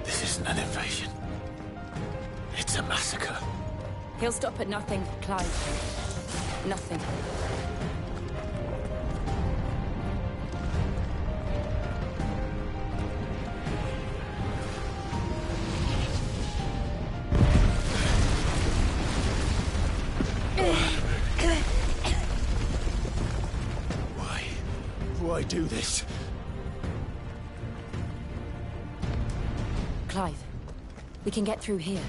This isn't an invasion. It's a massacre. He'll stop at nothing, Clive. Nothing. Why do this? Clive, we can get through here.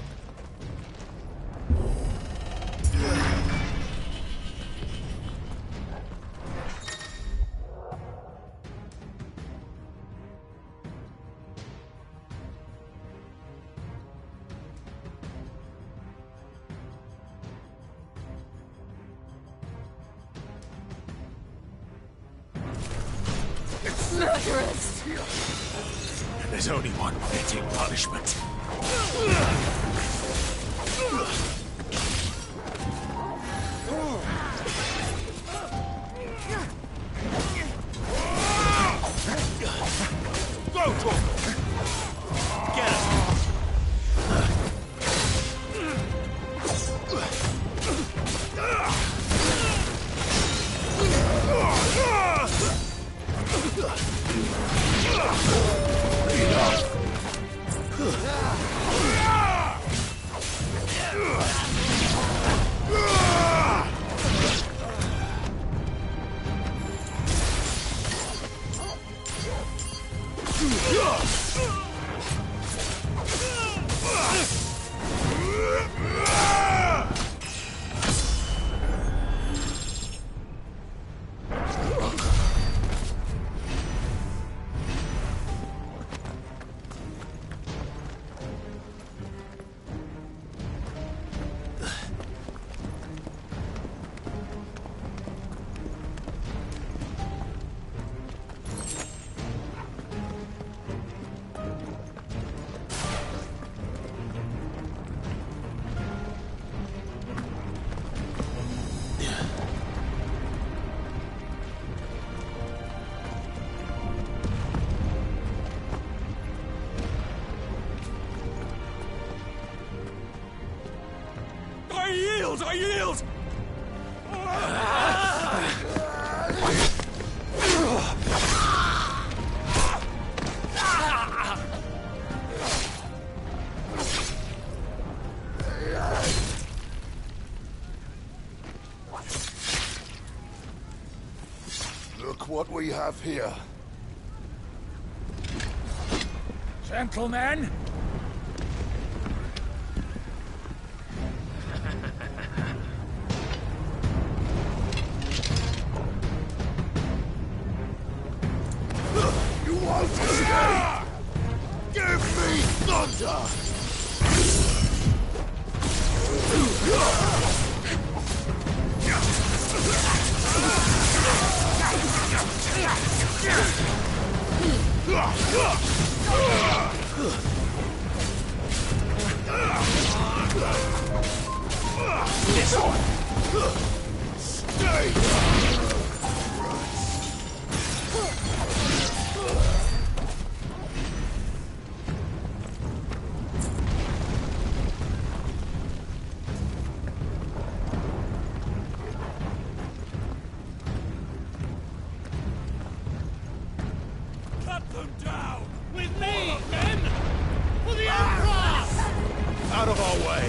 Murderers! There's only one fitting punishment. Go for it! Get him! I yield! Look what we have here. Gentlemen! You won't escape! Give me thunder! This one! Stay! Cut them down! With me, men! For the Emperor! Out of our way!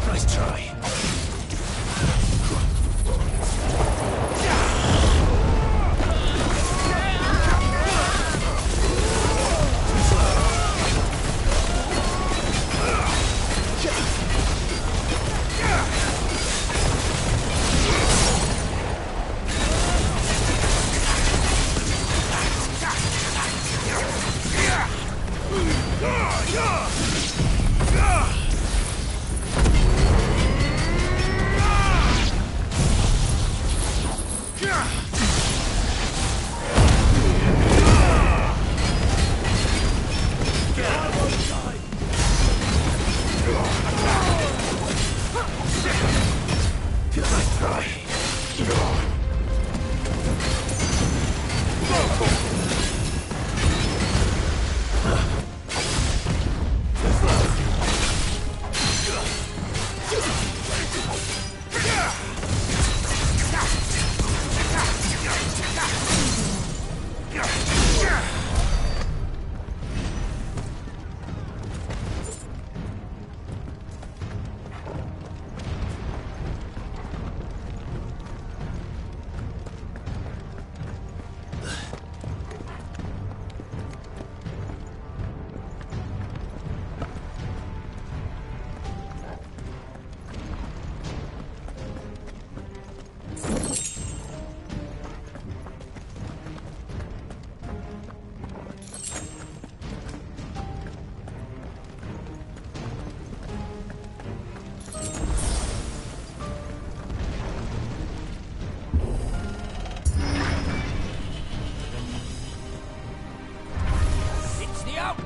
Nice try.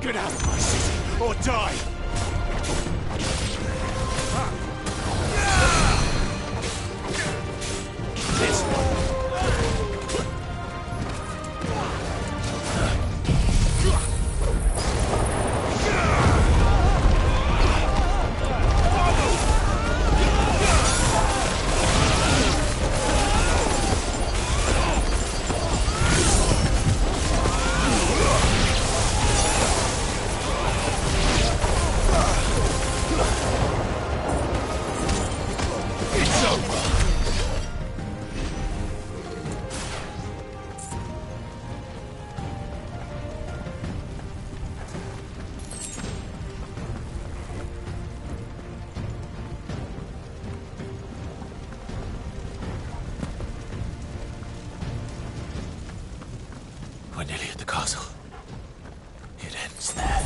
Get out of my city, or die! This one. We're nearly at the castle. It ends there.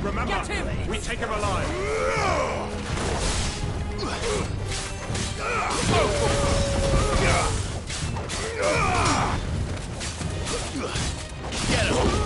Remember, Get him! we take him alive. Get him!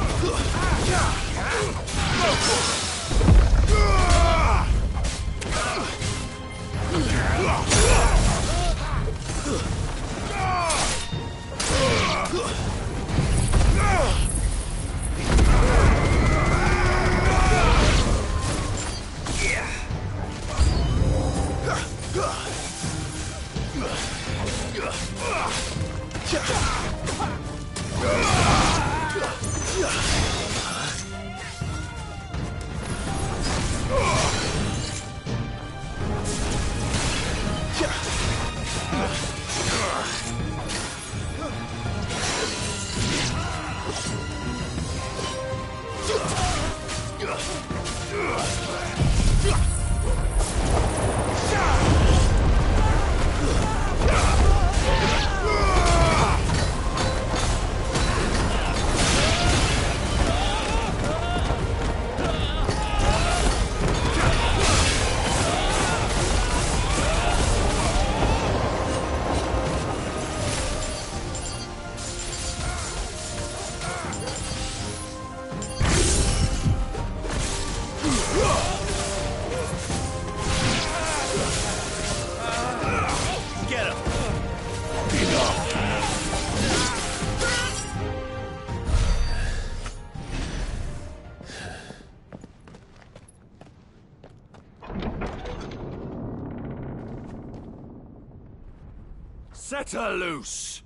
Set her loose!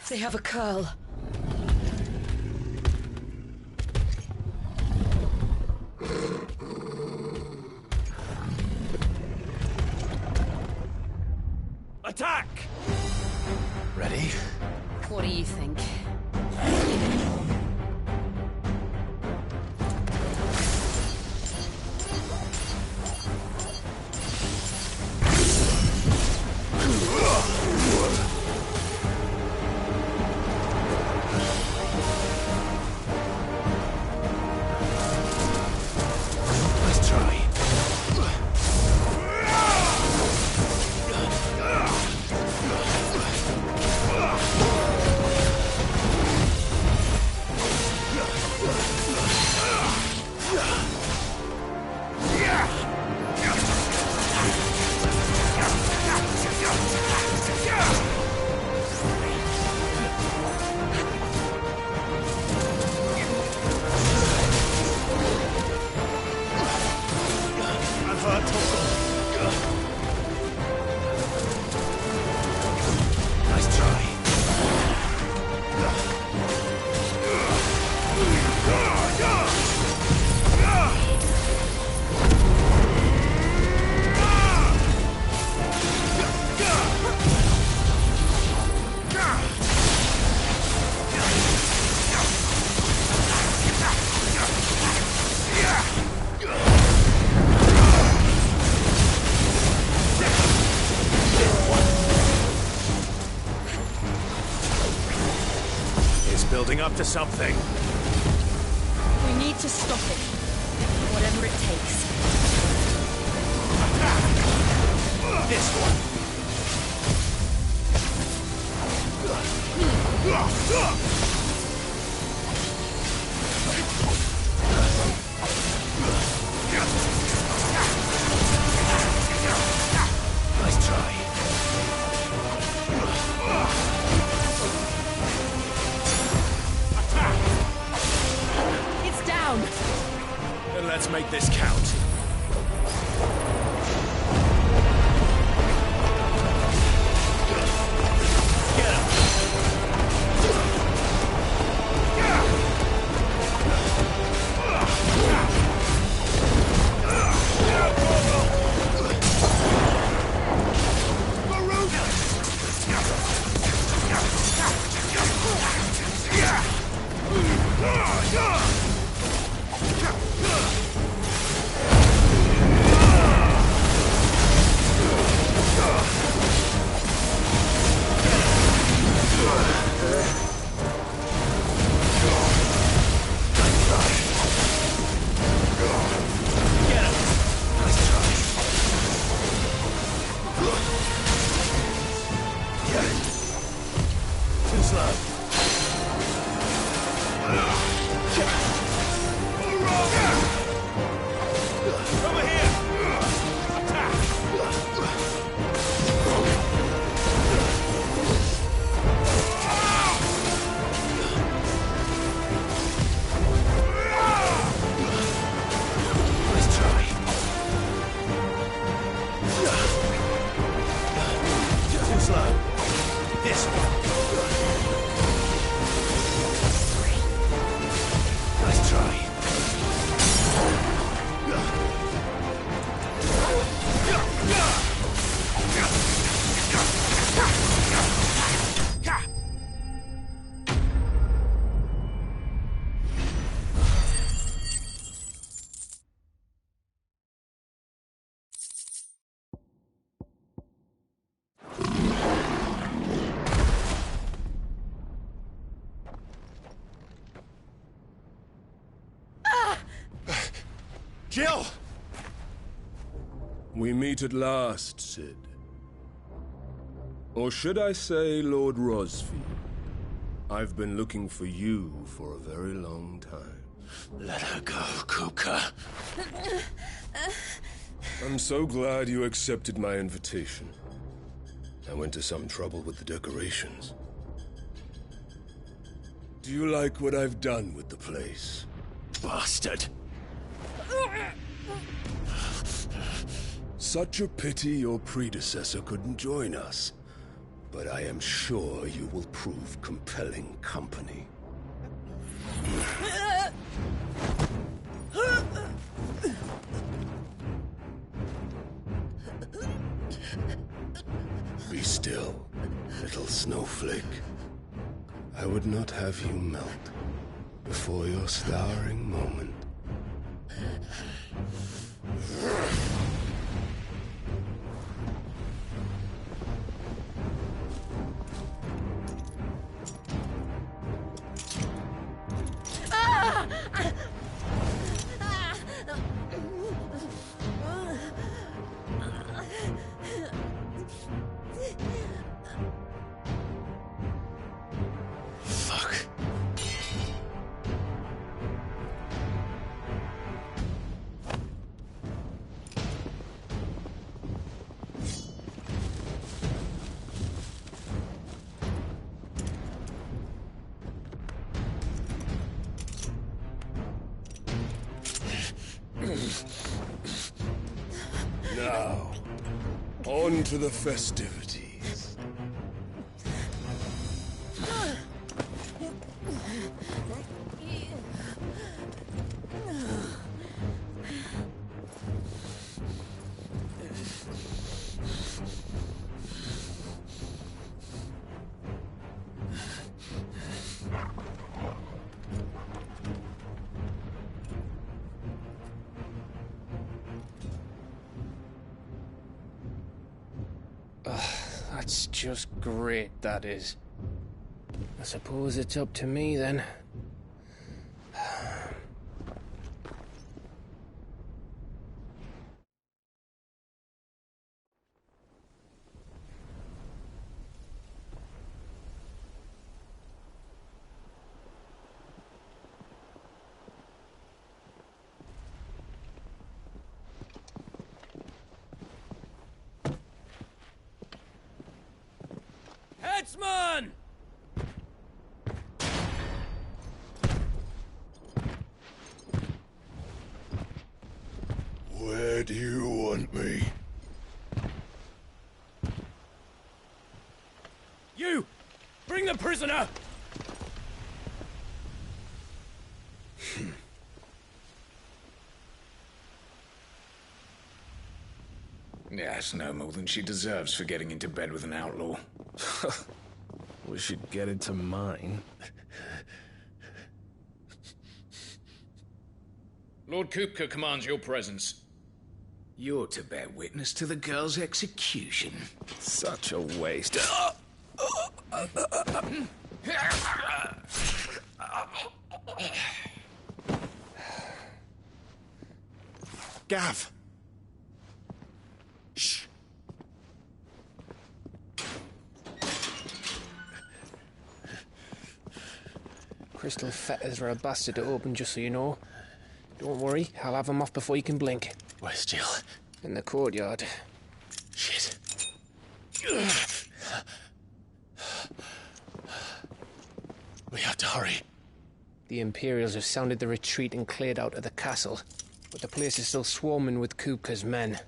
They have a curl. Attack! Ready? What do you think? Let's try. Building up to something. We need to stop it. Whatever it takes. This one. Nice try. It's down. Then let's make this count. Jill! We meet at last, Sid. Or should I say, Lord Rosfield? I've been looking for you for a very long time. Let her go, Kuka. I'm so glad you accepted my invitation. I went to some trouble with the decorations. Do you like what I've done with the place? Bastard. Such a pity your predecessor couldn't join us. But I am sure you will prove compelling company. Be still, little snowflake. I would not have you melt before your starring moment. Now, on to the festivities. That's just great, that is. I suppose it's up to me, then. Headsman! Where do you want me? You! Bring the prisoner! Yes, no more than she deserves for getting into bed with an outlaw. We should get into mine. Lord Kupka commands your presence. You're to bear witness to the girl's execution. Such a waste. Gav! Shh! Crystal fetters are a bastard to open, just so you know. Don't worry, I'll have them off before you can blink. Where's Jill? In the courtyard. Shit. We have to hurry. The Imperials have sounded the retreat and cleared out of the castle, but the place is still swarming with Kupka's men.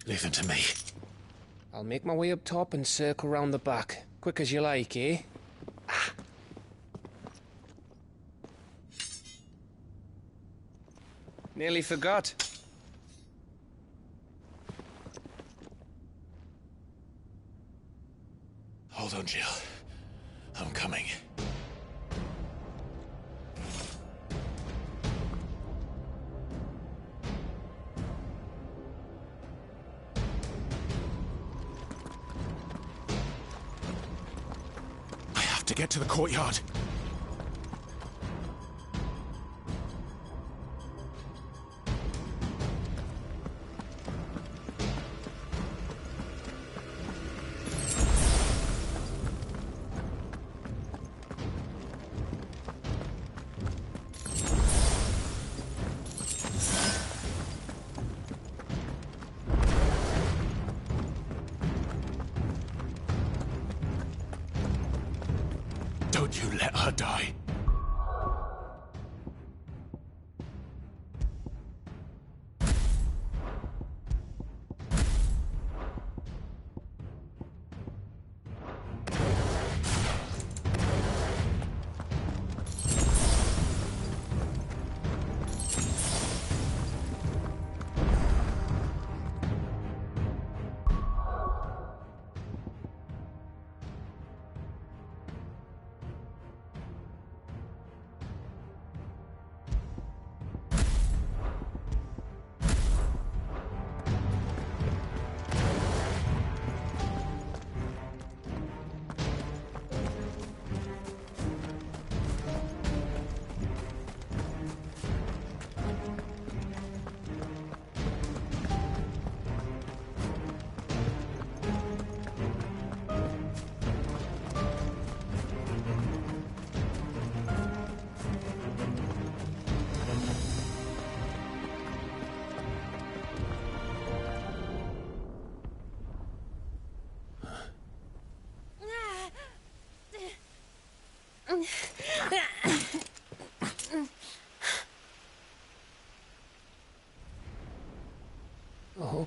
Leave them to me. I'll make my way up top and circle round the back. Quick as you like, eh? Nearly forgot. Hold on, Jill. I'm coming. I have to get to the courtyard. Don't you let her die.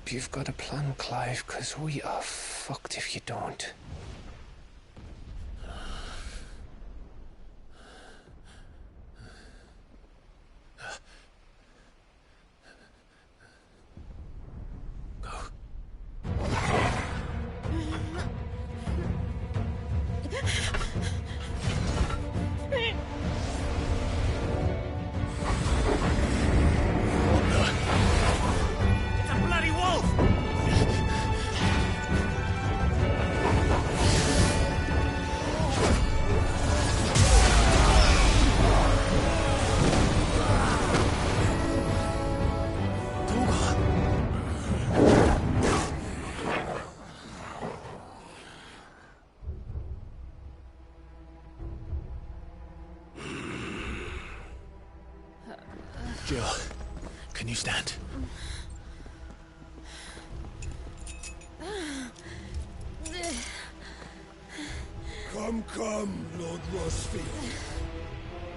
hope you've got a plan, Clive, because we are fucked if you don't. Jill, can you stand? Come, Lord Rosfield.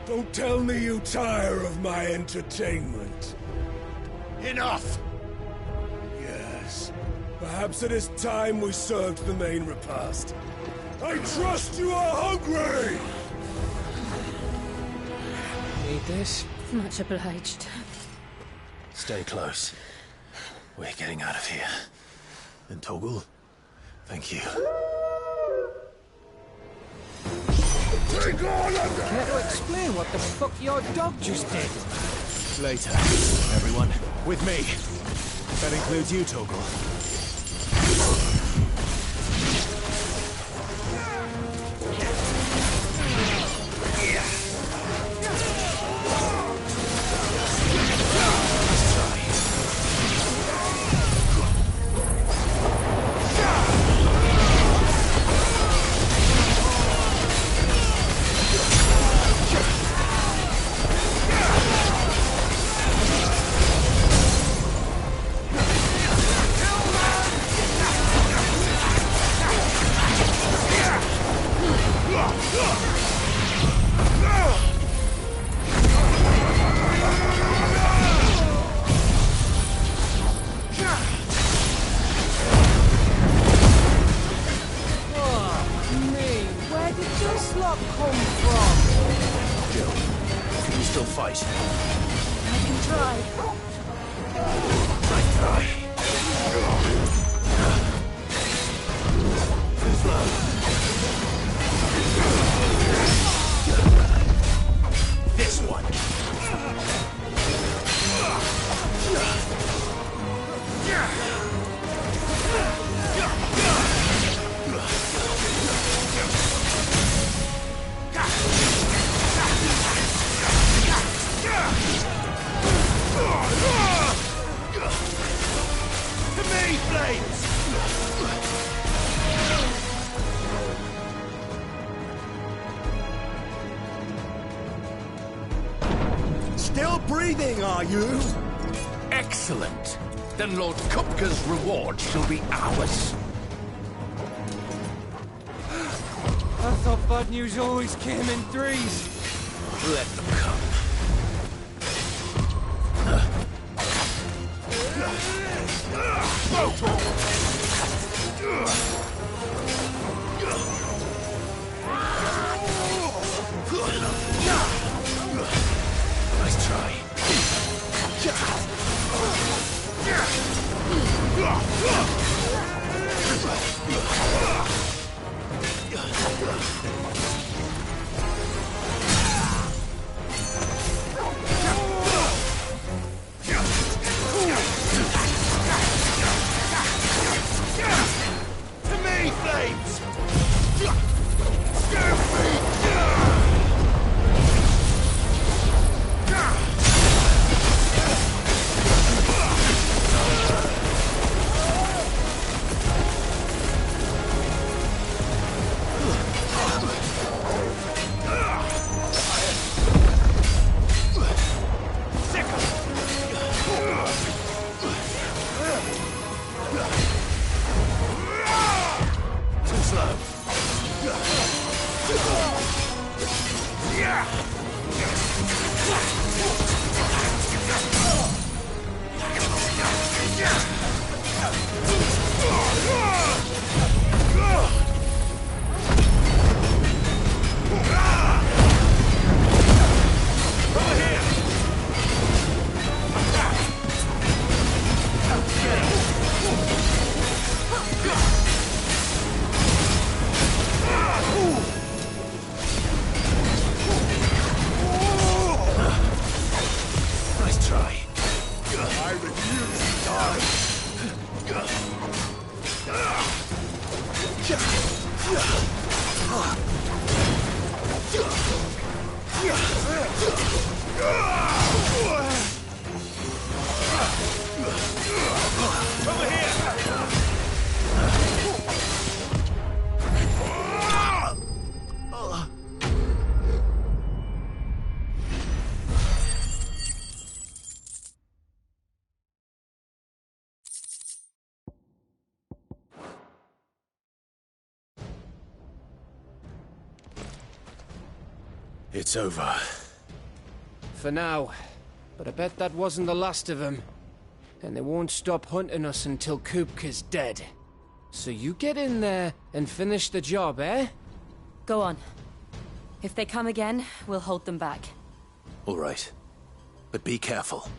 Don't tell me you tire of my entertainment. Enough! Yes. Perhaps it is time we served the main repast. I trust you are hungry! Need this? Much obliged. Stay close. We're getting out of here. And Toggle, thank you. Take all of them! Care to explain what the fuck your dog just did? Later, everyone. With me. That includes you, Toggle. Still breathing, are you? Excellent. Then Lord Kupka's reward shall be ours. I thought bad news always came in threes. Let them come. Nice try. To me, Flames! It's over. For now. But I bet that wasn't the last of them. And they won't stop hunting us until Kupka's dead. So you get in there and finish the job, eh? Go on. If they come again, we'll hold them back. All right. But be careful.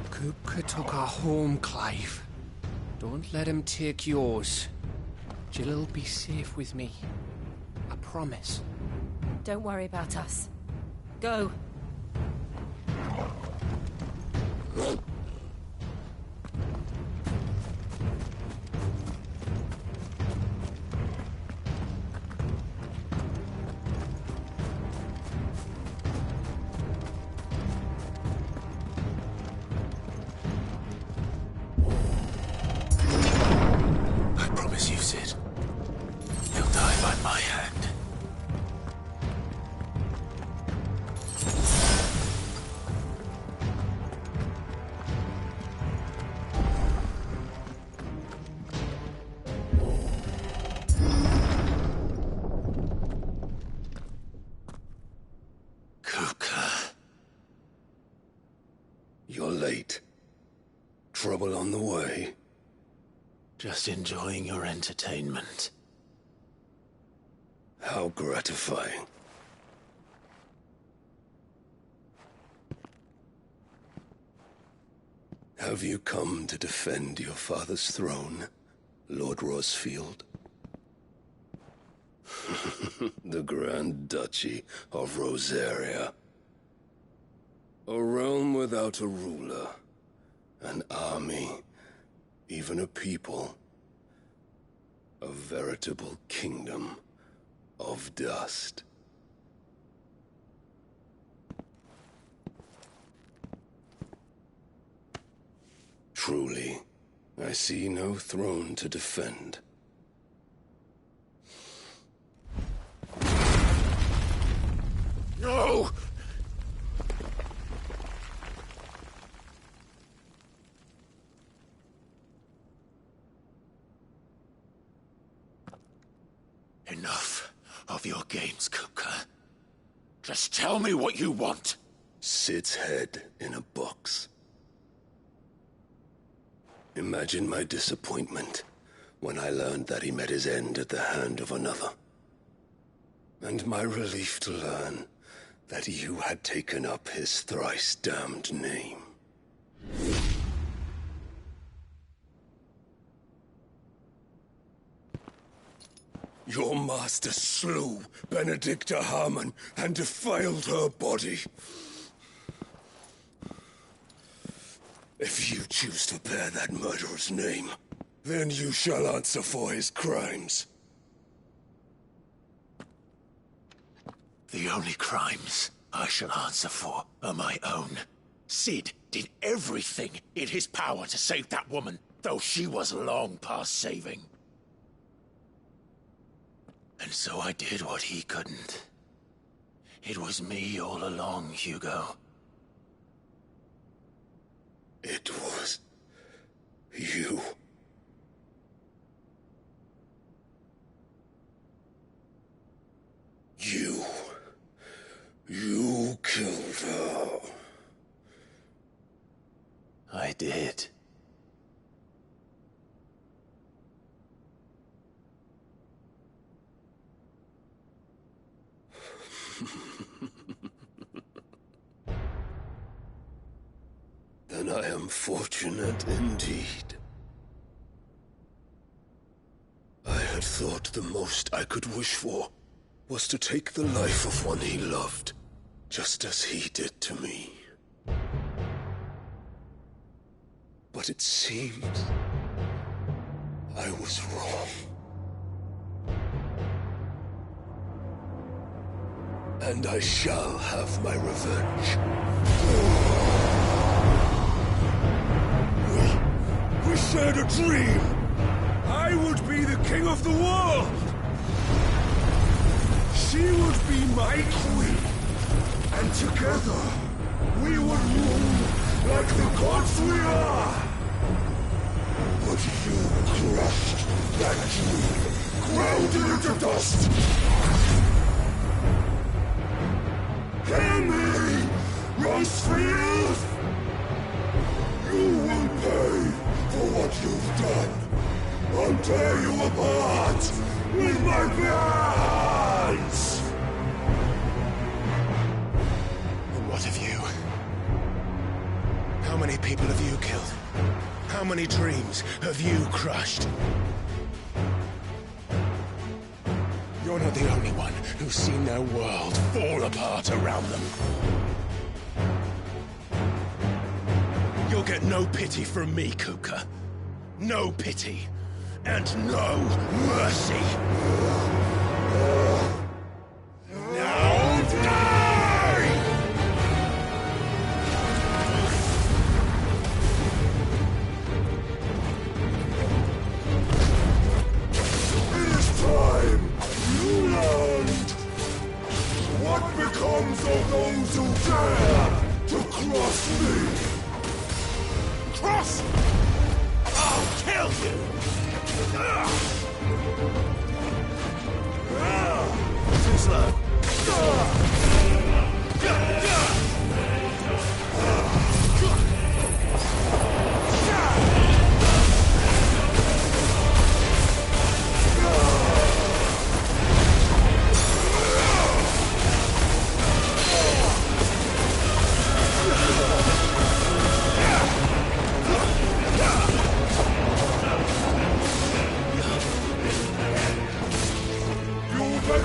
Kupka took our home, Clive. Don't let him take yours. Jill'll be safe with me. I promise. Don't worry about us. Go. I promise you, Sid. You'll die by my hand. Kupka. You're late. Trouble on the way. Just enjoying your entertainment. How gratifying. Have you come to defend your father's throne, Lord Rosfield? The Grand Duchy of Rosaria. A realm without a ruler, an army, even a people. A veritable kingdom of dust. Truly, I see no throne to defend. No! Enough of your games, Kupka. Just tell me what you want. Sid's head in a box. Imagine my disappointment when I learned that he met his end at the hand of another. And my relief to learn that you had taken up his thrice-damned name. Your master slew Benedicta Harmon and defiled her body. If you choose to bear that murderer's name, then you shall answer for his crimes. The only crimes I shall answer for are my own. Sid did everything in his power to save that woman, though she was long past saving. And so I did what he couldn't. It was me all along, Hugo. It was you. You killed her. I did. Then I am fortunate indeed. I had thought the most I could wish for was to take the life of one he loved, just as he did to me. But it seems I was wrong. And I shall have my revenge. We shared a dream! I would be the king of the world! She would be my queen! And together, we would rule like the gods we are! But you crushed that dream, ground it into dust! Hear me, Rosefield! You will pay for what you've done. I'll tear you apart with my bare hands! And what of you? How many people have you killed? How many dreams have you crushed? You're not the only one who's seen their world fall apart around them. You'll get no pity from me, Kupka. No pity. And no mercy. Now die! It is time you learned what becomes of those who dare to cross me. Cross! I'll kill you! Too slow.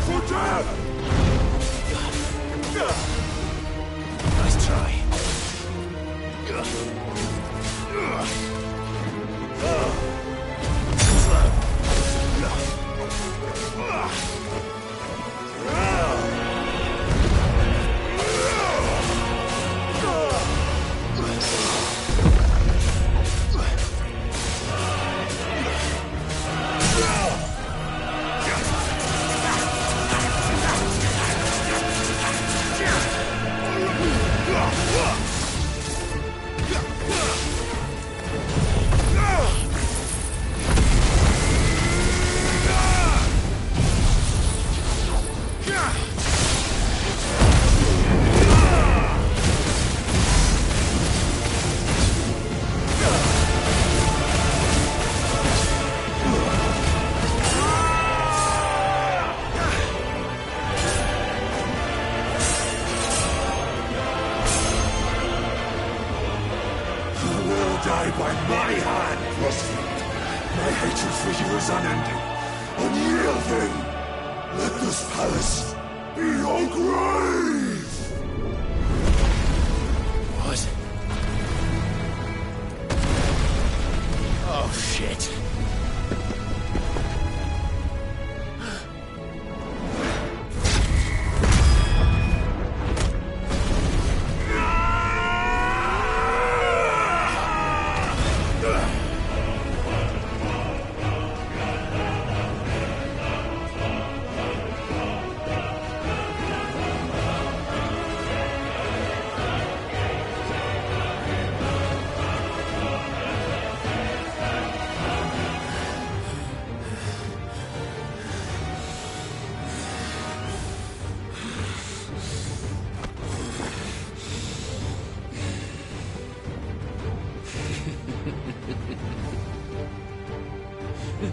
For death! Nice try. Die by my hand, Rosefield. My hatred for you is unending, unyielding. Let this palace be your grave! What? Oh, shit. The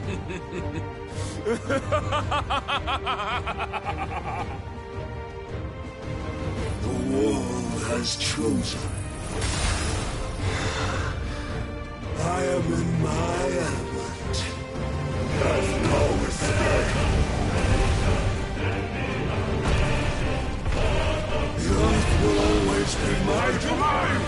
world has chosen. I am in my element. There's no escape. The earth will always be my domain.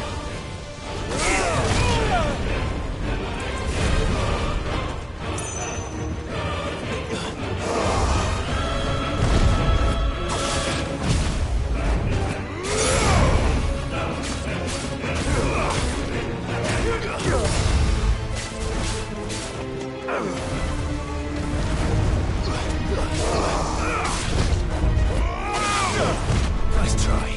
Nice try.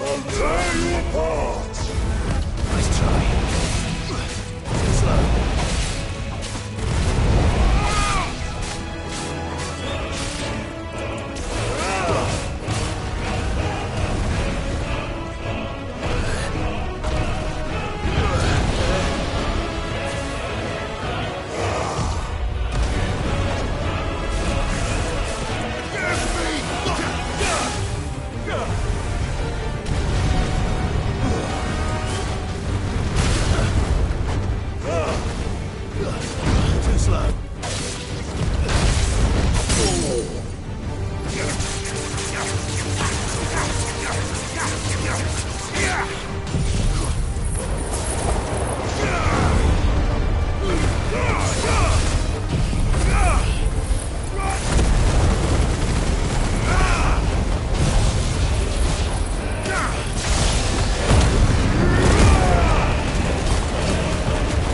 I'll tear you apart! Nice try. Too slow. Too slow.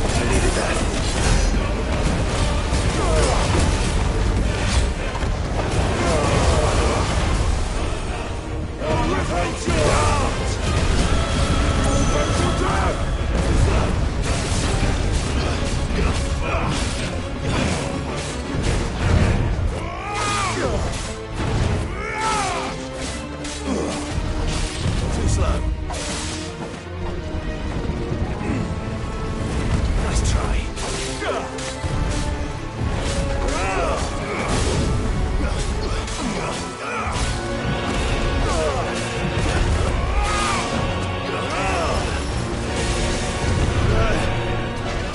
I needed that. I'll rip you out! You'll burn to death! Too slow. Nice try.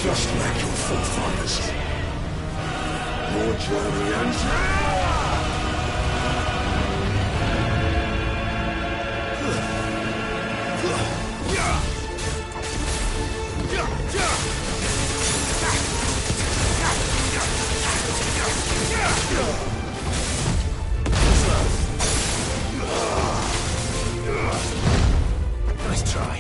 Just like your forefathers. Your journey ends here! Nice try.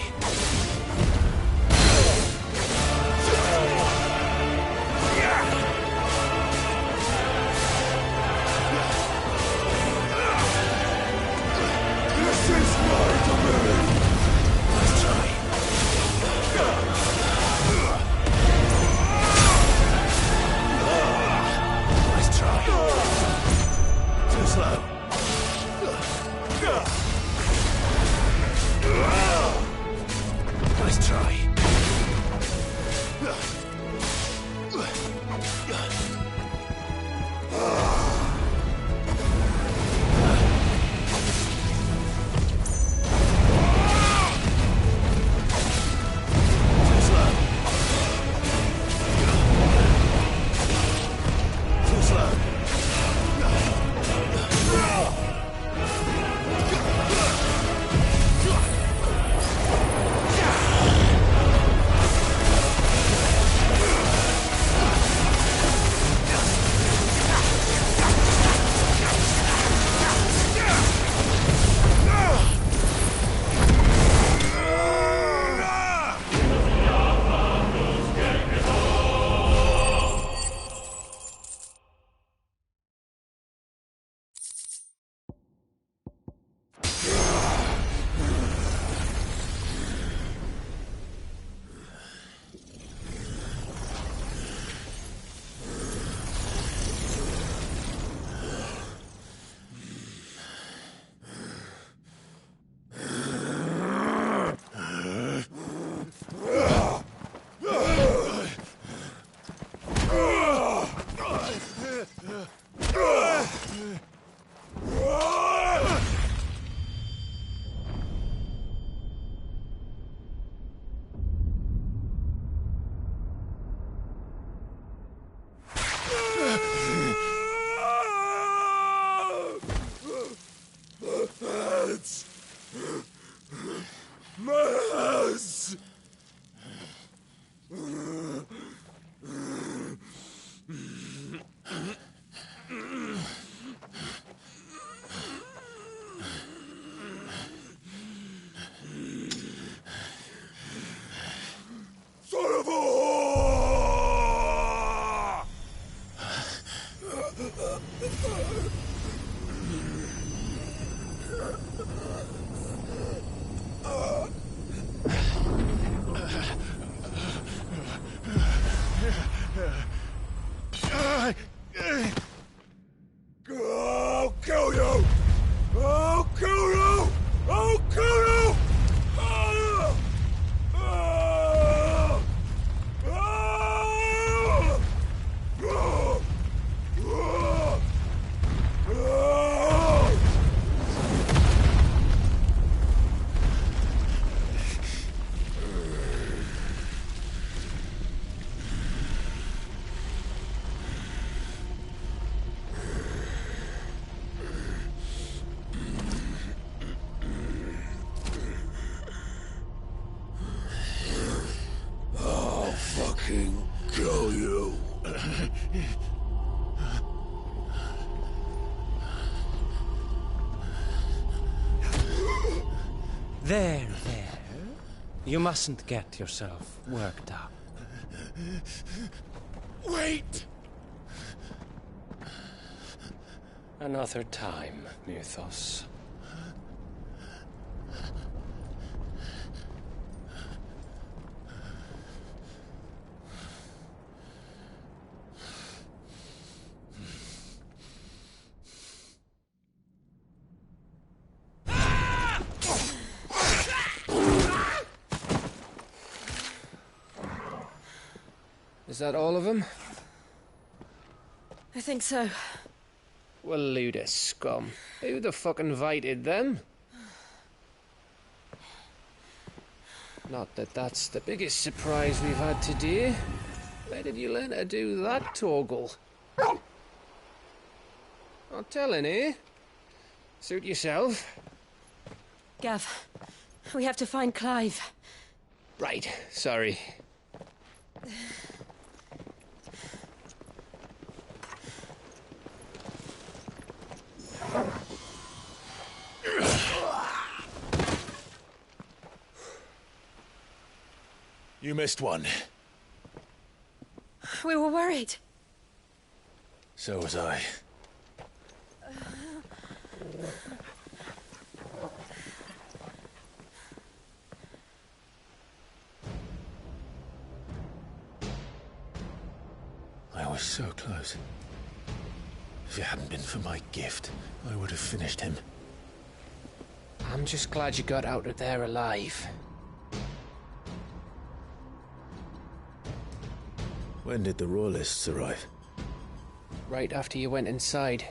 king kill you? There. You mustn't get yourself worked up. Wait! Another time, Mythos. Is that all of them? I think so. Well, load of scum. Who the fuck invited them? Not that that's the biggest surprise we've had today. Where did you learn to do that, Torgal? Not telling, eh? Suit yourself. Gav, we have to find Clive. Right, sorry. You missed one. We were worried. So was I. I was so close. If it hadn't been for my gift, I would have finished him. I'm just glad you got out of there alive. When did the Royalists arrive? Right after you went inside.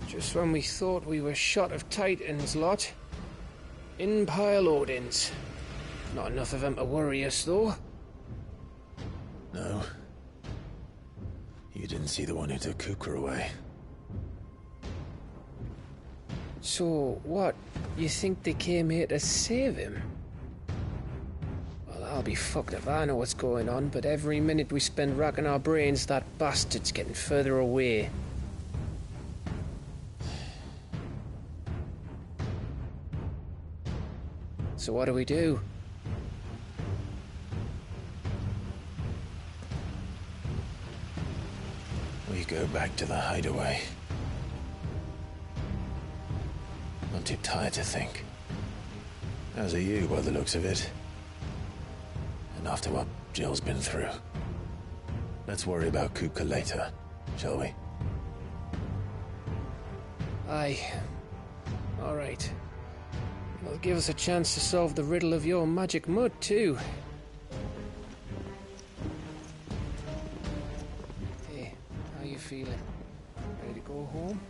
Just when we thought we were shot of Titans, lot. In pile Odins. Not enough of them to worry us, though. No. You didn't see the one who took Kupka away. So, what? You think they came here to save him? Well, I'll be fucked if I know what's going on, but every minute we spend racking our brains, that bastard's getting further away. So what do we do? We go back to the hideaway. I'm too tired to think. As are you, by the looks of it. And after what Jill's been through. Let's worry about Kupka later, shall we? Aye. All right. It'll give us a chance to solve the riddle of your magic mud, too. Hey, how you feeling? Ready to go home?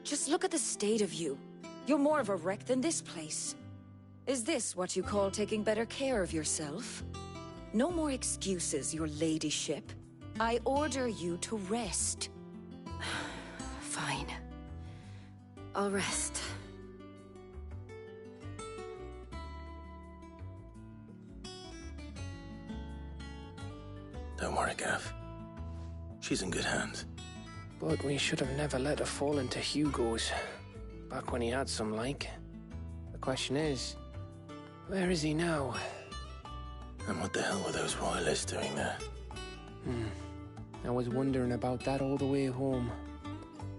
Just look at the state of you. You're more of a wreck than this place. Is this what you call taking better care of yourself? No more excuses, your ladyship. I order you to rest. Fine. I'll rest. Don't worry, Gav. She's in good hands. But we should have never let her fall into Hugo's. Back when he had some like. The question is, where is he now? And what the hell were those royalists doing there? I was wondering about that all the way home.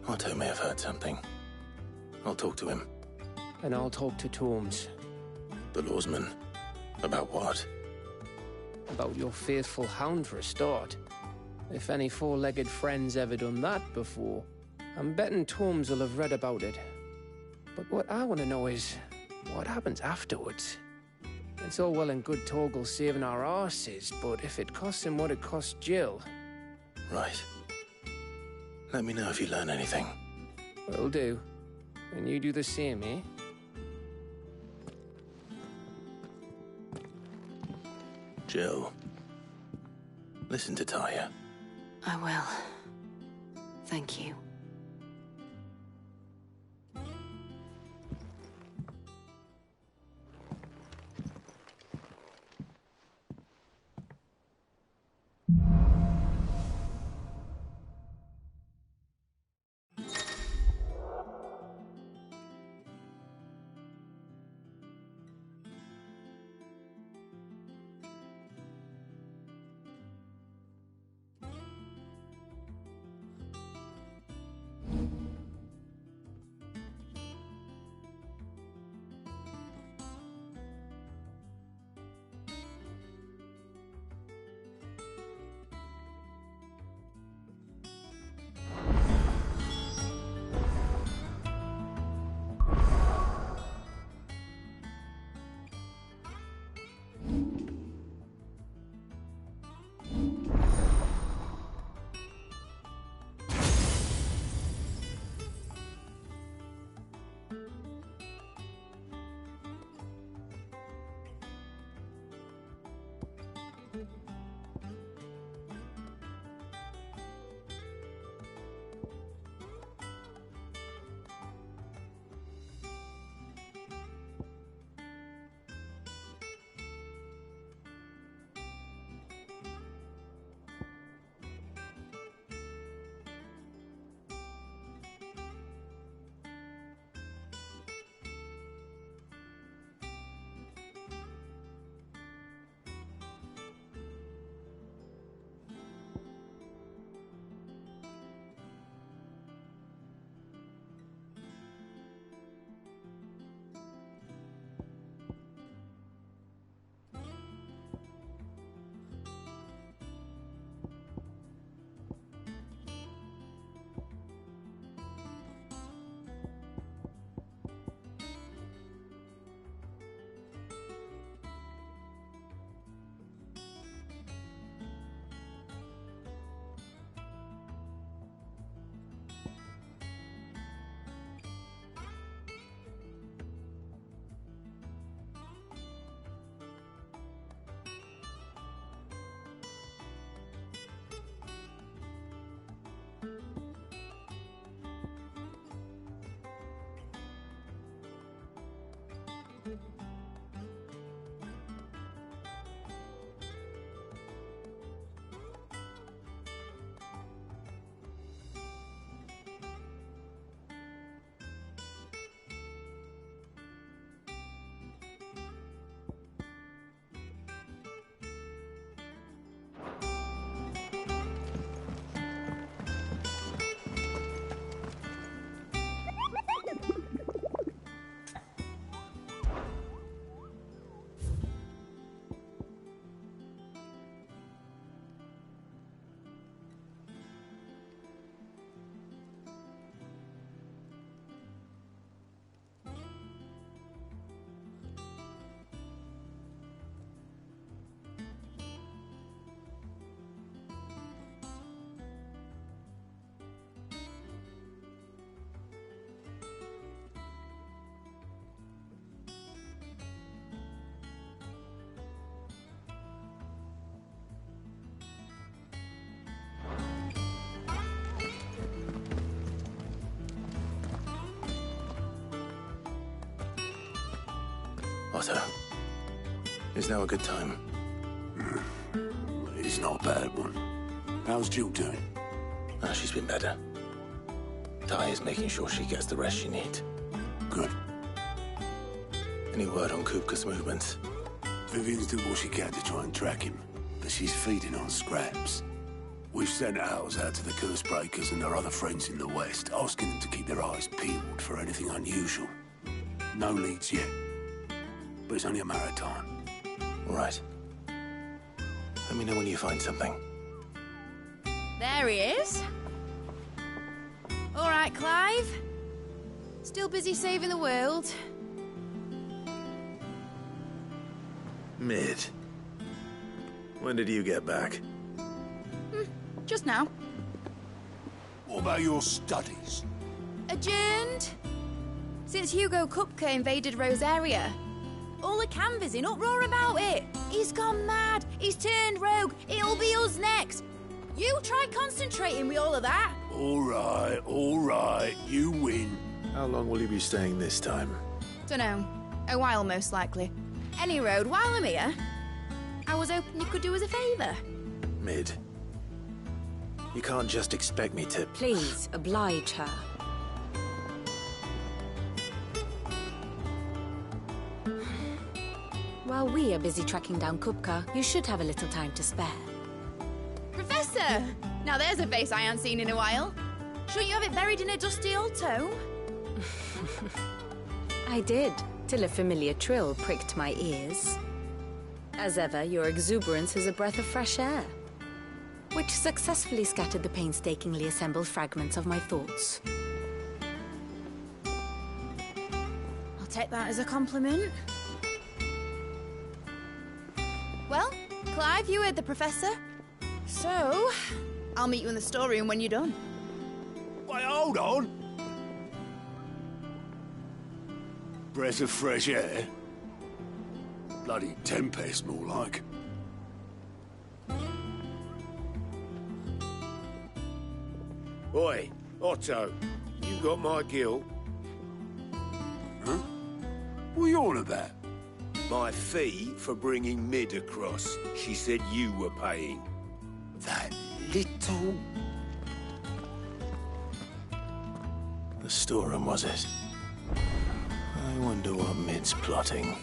Otto may have heard something. I'll talk to him. And I'll talk to Tomes. The lawsman? About what? About your faithful hound for a start. If any four-legged friend's ever done that before, I'm betting Torms will have read about it. But what I want to know is, what happens afterwards? It's all well and good Torgal saving our arses, but if it costs him what it cost Jill... Right. Let me know if you learn anything. Will do. And you do the same, eh? Jill, listen to Taya. I will. Thank you. Otto, is now a good time? It's not a bad one. How's Jill doing? She's been better. Ty is making sure she gets the rest she needs. Good. Any word on Kupka's movements? Vivian's doing what she can to try and track him, but she's feeding on scraps. We've sent ours out to the Cursebreakers and their other friends in the West, asking them to keep their eyes peeled for anything unusual. No leads yet. but it's only a matter of time. Right. Let me know when you find something. There he is. All right, Clive. Still busy saving the world. Mid. When did you get back? Just now. What about your studies? Adjourned. Since Hugo Kupka invaded Rosaria. All the canvass in uproar about it. He's gone mad. He's turned rogue. It'll be us next. You try concentrating with all of that. All right, you win. How long will you be staying this time? Dunno. A while, most likely. Any road, while I'm here, I was hoping you could do us a favour. Mid. You can't just expect me to... Please, oblige her. While we are busy tracking down Kupka, you should have a little time to spare. Professor! Now there's a face I haven't seen in a while. Shouldn't you have it buried in a dusty old tome? I did, till a familiar trill pricked my ears. As ever, your exuberance is a breath of fresh air, which successfully scattered the painstakingly assembled fragments of my thoughts. I'll take that as a compliment. Well, Clive, you heard the Professor. So, I'll meet you in the storeroom when you're done. Wait, hold on. Breath of fresh air? Bloody tempest, more like. Oi, Otto, you got my guilt. Huh? What are you on about? My fee for bringing Mid across. She said you were paying. That little... The storeroom, was it? I wonder what Mid's plotting.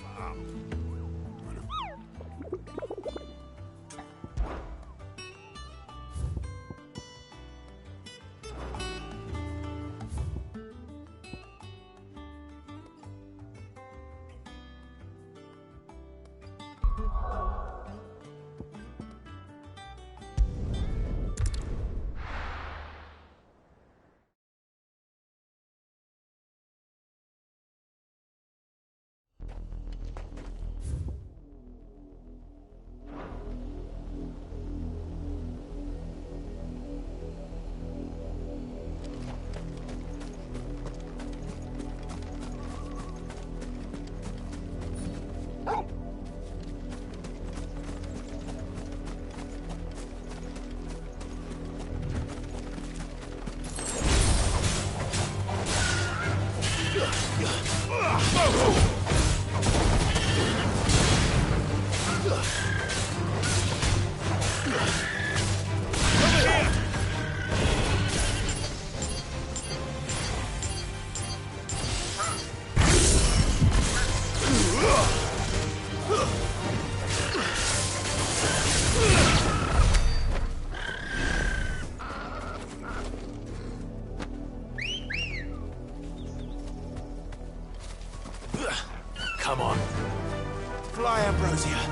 Come on. Fly, Ambrosia.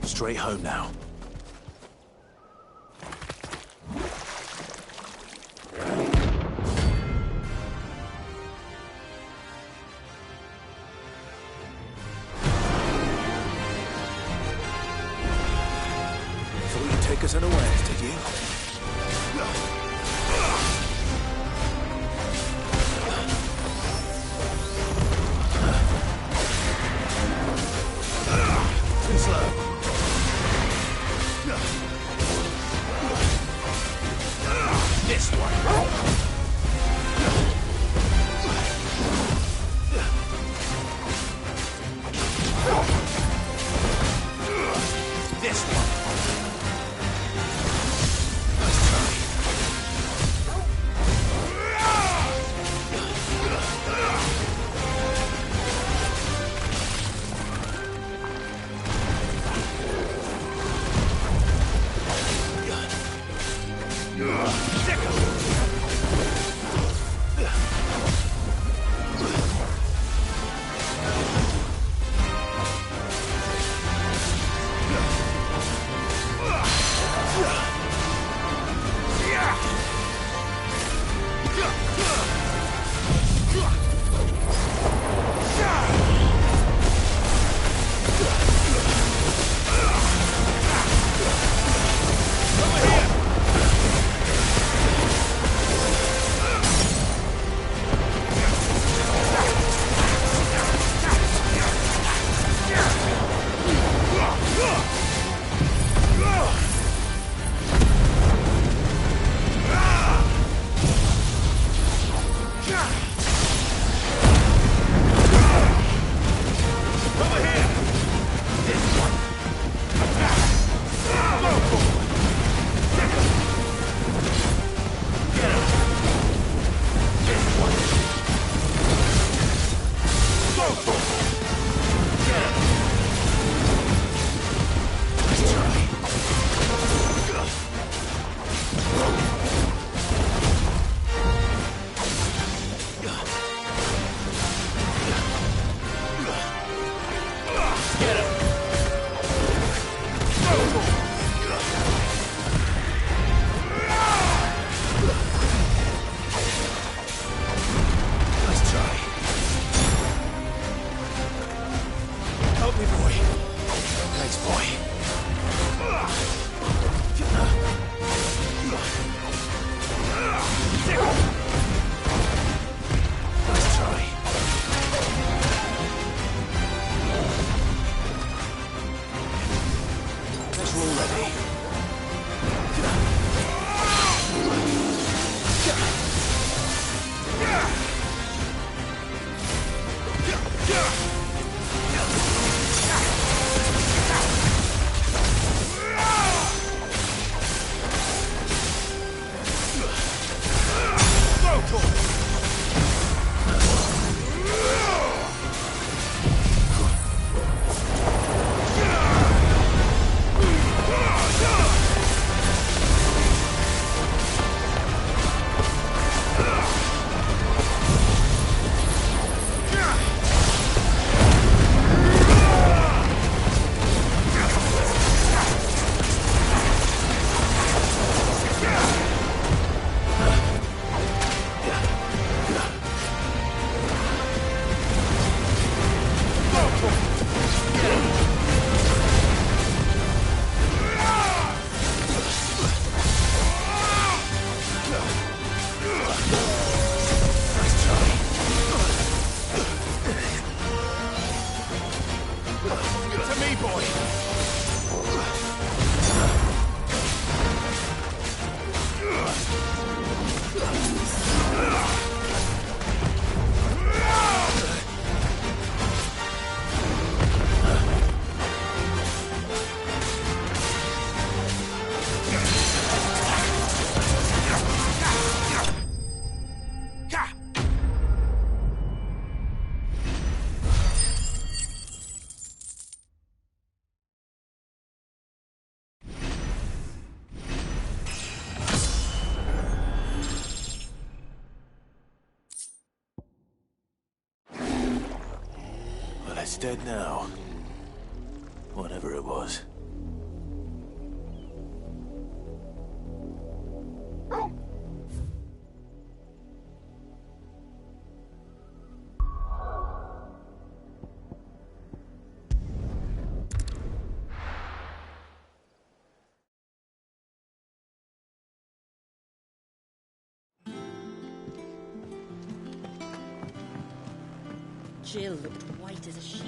Straight home now. Thought you'd take us unawares, did you? Too slow. This one. This one. Nice try. It's dead now. Whatever it was. Jill looked white as a sheet.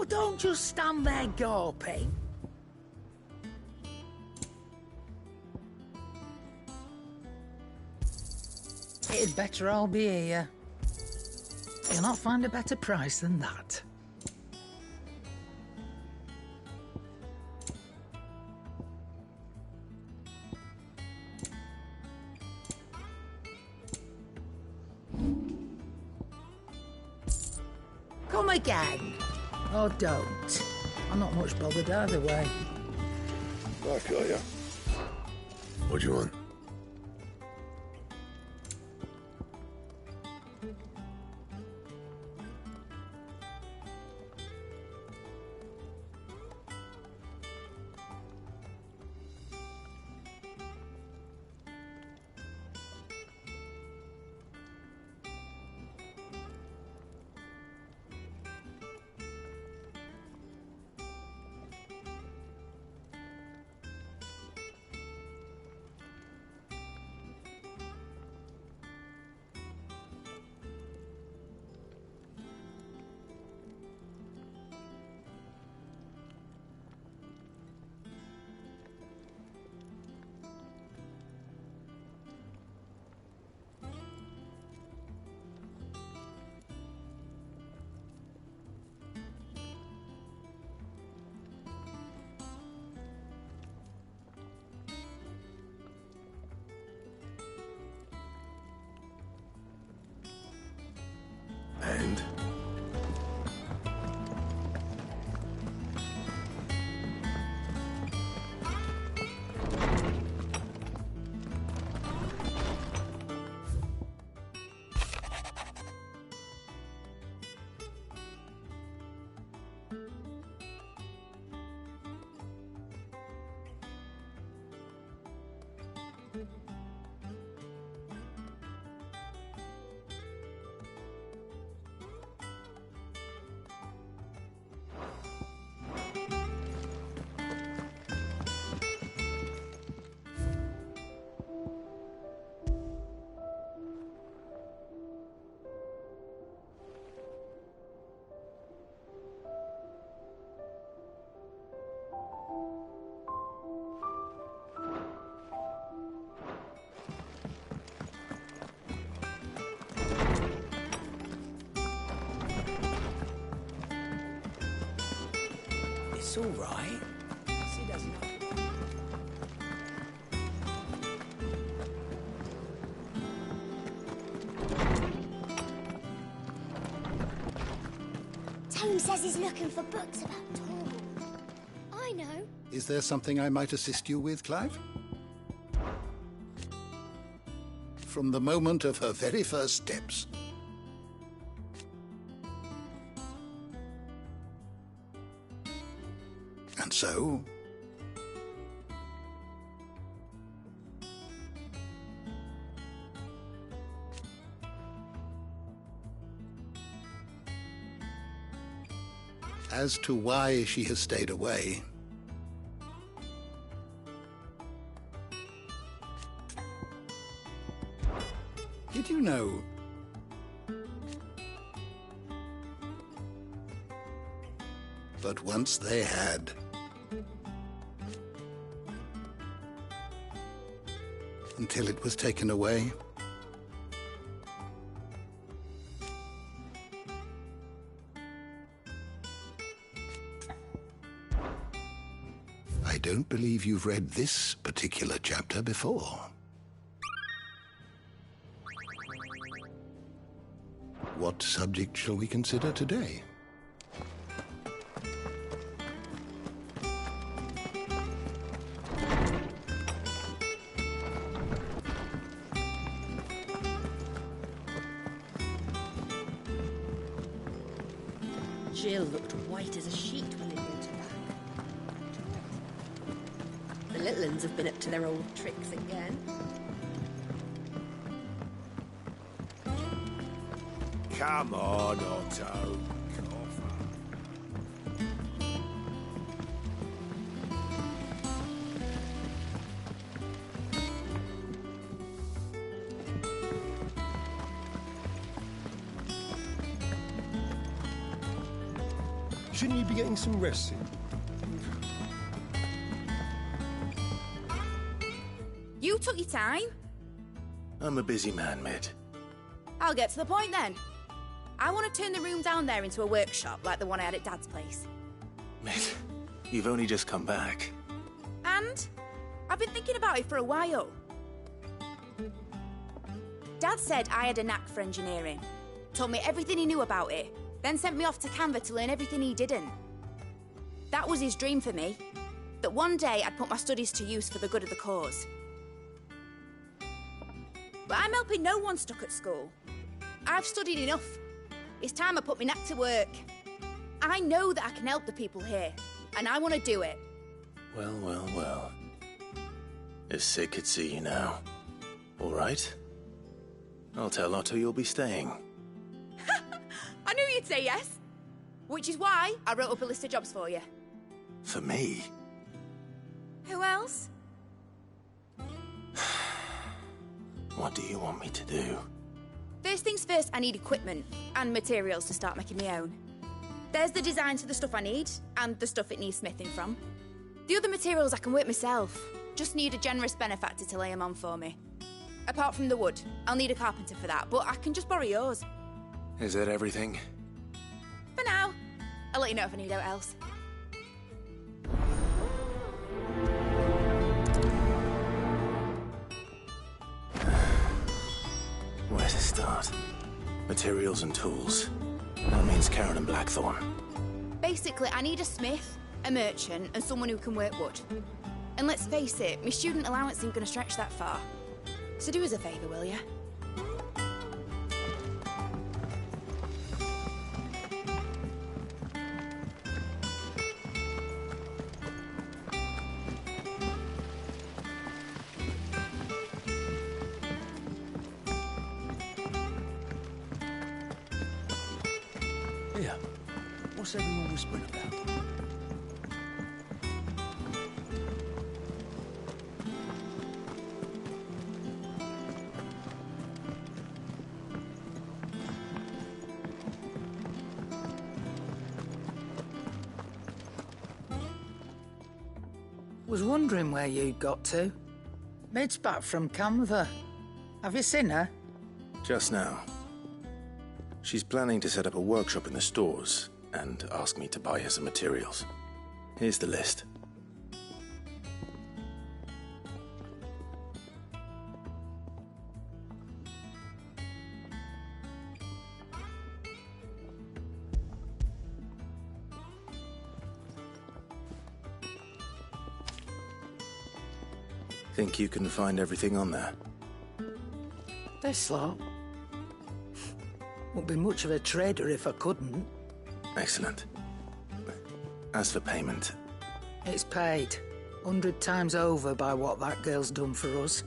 don't just stand there gawping. It'd better all be here. You'll not find a better price than that. Come again. Or don't. I'm not much bothered either way. Back, are ya? What do you want? And? It's all right. She doesn't know. Tone says he's looking for books about Torgal. I know. Is there something I might assist you with, Clive? From the moment of her very first steps. And so, as to why she has stayed away, did you know but once they had, until it was taken away? I don't believe you've read this particular chapter before. What subject shall we consider today? Jill looked white as a sheet when they brought her back. The little uns have been up to their old tricks again. Come on, Otto. Shouldn't you be getting some rest soon? You took your time. I'm a busy man, Mid. I'll get to the point then. I want to turn the room down there into a workshop like the one I had at Dad's place. Mid, you've only just come back. And I've been thinking about it for a while. Dad said I had a knack for engineering. Told me everything he knew about it, then sent me off to Canva to learn everything he didn't. That was his dream for me. That one day I'd put my studies to use for the good of the cause. But I'm helping no one stuck at school. I've studied enough. It's time I put my knack to work. I know that I can help the people here, and I want to do it. Well, well, well. If Sid could see you now. All right? I'll tell Otto you'll be staying. I knew you'd say yes. Which is why I wrote up a list of jobs for you. For me? Who else? What do you want me to do? First things first, I need equipment and materials to start making my own. There's the designs for the stuff I need, and the stuff it needs smithing from. The other materials I can work myself. Just need a generous benefactor to lay them on for me. Apart from the wood, I'll need a carpenter for that, but I can just borrow yours. Is that everything? For now. I'll let you know if I need out else. Where to start? Materials and tools. That means Karen and Blackthorn. Basically, I need a smith, a merchant, and someone who can work wood. And let's face it, my student allowance isn't going to stretch that far. So do us a favour, will you? Here, what's everyone whispering about? Was wondering where you'd got to. Mid's back from Canva. Have you seen her? Just now. She's planning to set up a workshop in the stores and ask me to buy her some materials. Here's the list. Think you can find everything on there? This lot. Wouldn't be much of a trader if I couldn't. Excellent. As for payment... It's paid. 100 times over by what that girl's done for us.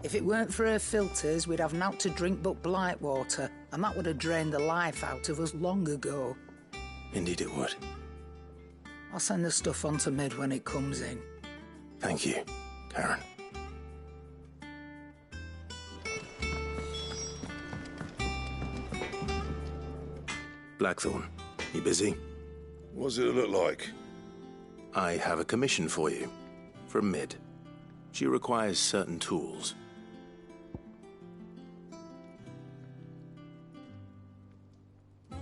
If it weren't for her filters, we'd have naught to drink but blight water, and that would have drained the life out of us long ago. Indeed it would. I'll send the stuff on to Mid when it comes in. Thank you, Karen. Blackthorn, you busy? What does it look like? I have a commission for you. From Mid. She requires certain tools. Do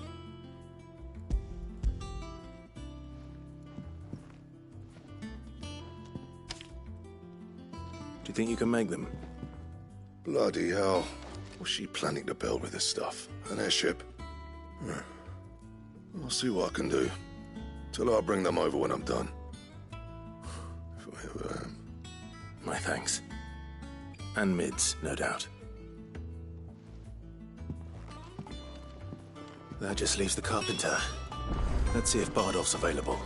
you think you can make them? Bloody hell. What's she planning to build with this stuff? An airship? I'll see what I can do. Tell her I'll bring them over when I'm done. If I ever am. My thanks. And Mid's, no doubt. That just leaves the carpenter. Let's see if Bardolph's available.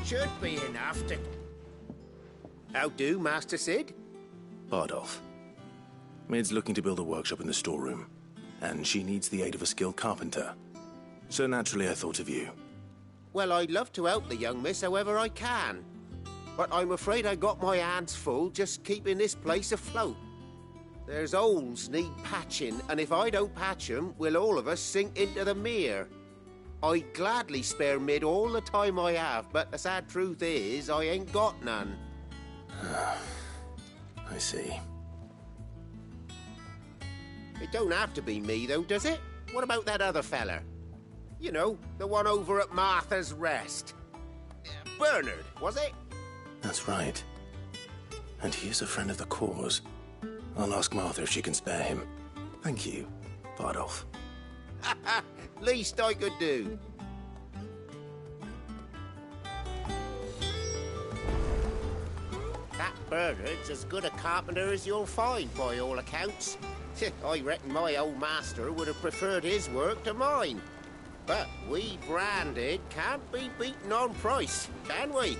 should be enough to... How do, Master Sid? Bardolph. Mid's looking to build a workshop in the storeroom, and she needs the aid of a skilled carpenter. So naturally I thought of you. Well, I'd love to help the young miss however I can. But I'm afraid I got my hands full just keeping this place afloat. There's holes need patching, and if I don't patch them, we'll all of us sink into the mere. I'd gladly spare Mid all the time I have, but the sad truth is, I ain't got none. I see. It don't have to be me, though, does it? What about that other fella? You know, the one over at Martha's Rest. Bernard, was it? That's right. And he is a friend of the cause. I'll ask Martha if she can spare him. Thank you, Bardolph. Least I could do. That Bernard's as good a carpenter as you'll find, by all accounts. I reckon my old master would have preferred his work to mine. But we branded can't be beaten on price, can we?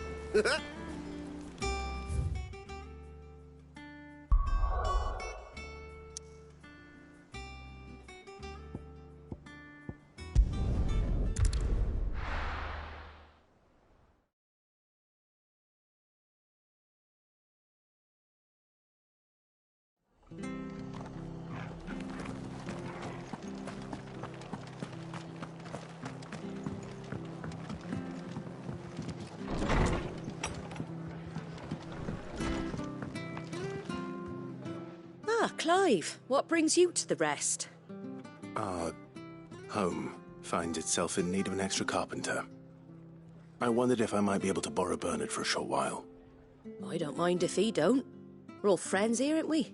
Clive, what brings you to the Rest? Our home finds itself in need of an extra carpenter. I wondered if I might be able to borrow Bernard for a short while. I don't mind if he don't. We're all friends here, aren't we?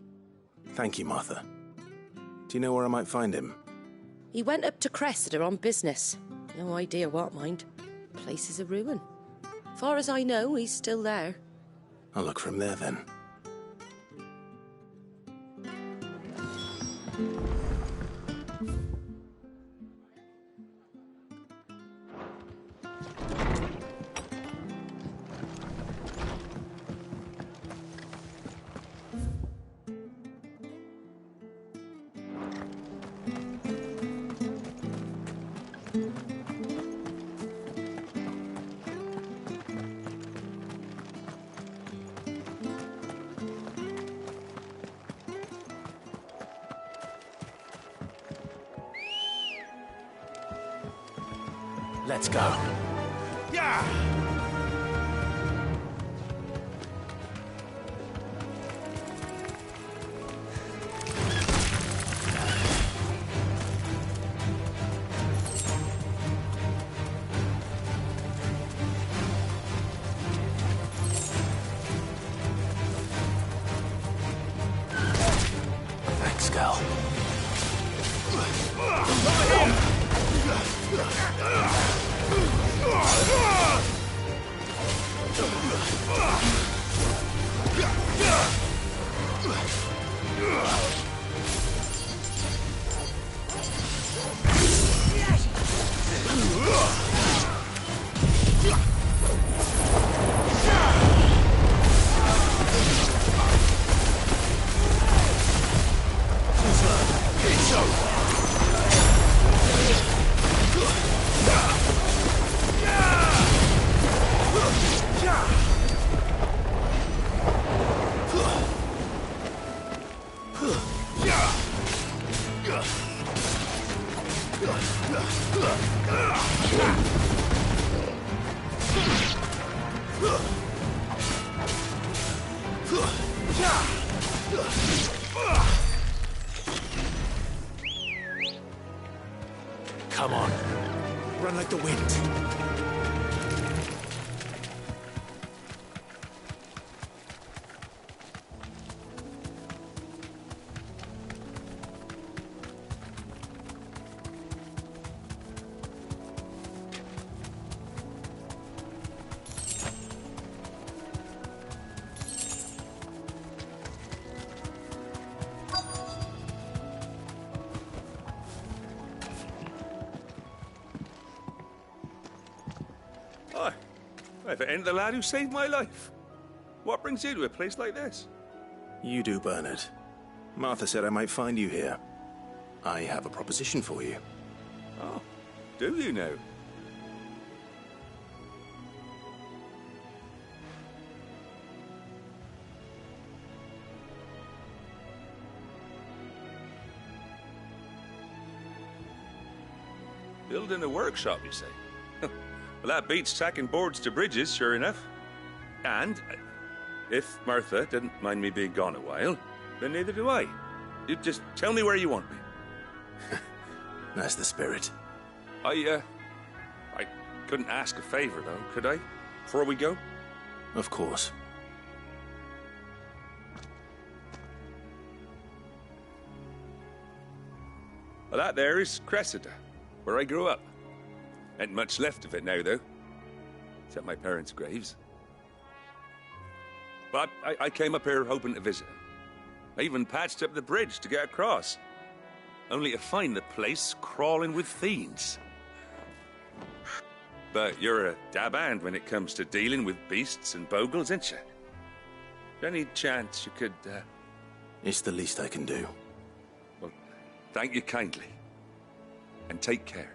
Thank you, Martha. Do you know where I might find him? He went up to Cressida on business. No idea what, mind. Place is a ruin. Far as I know, he's still there. I'll look for him there, then. Let's go. Yeah! Thanks, Gal. Come on. Run like the wind. If it ain't the lad who saved my life. What brings you to a place like this? You do, Bernard. Martha said I might find you here. I have a proposition for you. Oh, do you now? Building a workshop, you say? Well, that beats tacking boards to bridges, sure enough. And if Martha didn't mind me being gone a while, then neither do I. You just tell me where you want me. That's the spirit. I couldn't ask a favor, though, could I? Before we go? Of course. Well, that there is Cressida, where I grew up. Ain't much left of it now, though. Except my parents' graves. But I came up here hoping to visit them. I even patched up the bridge to get across. Only to find the place crawling with fiends. But you're a dab hand when it comes to dealing with beasts and bogles, ain't you? Any chance you could, It's the least I can do. Well, thank you kindly. And take care.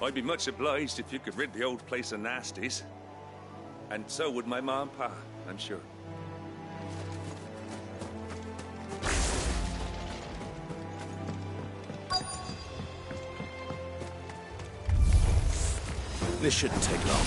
I'd be much obliged if you could rid the old place of nasties. And so would my ma and pa, I'm sure. This shouldn't take long.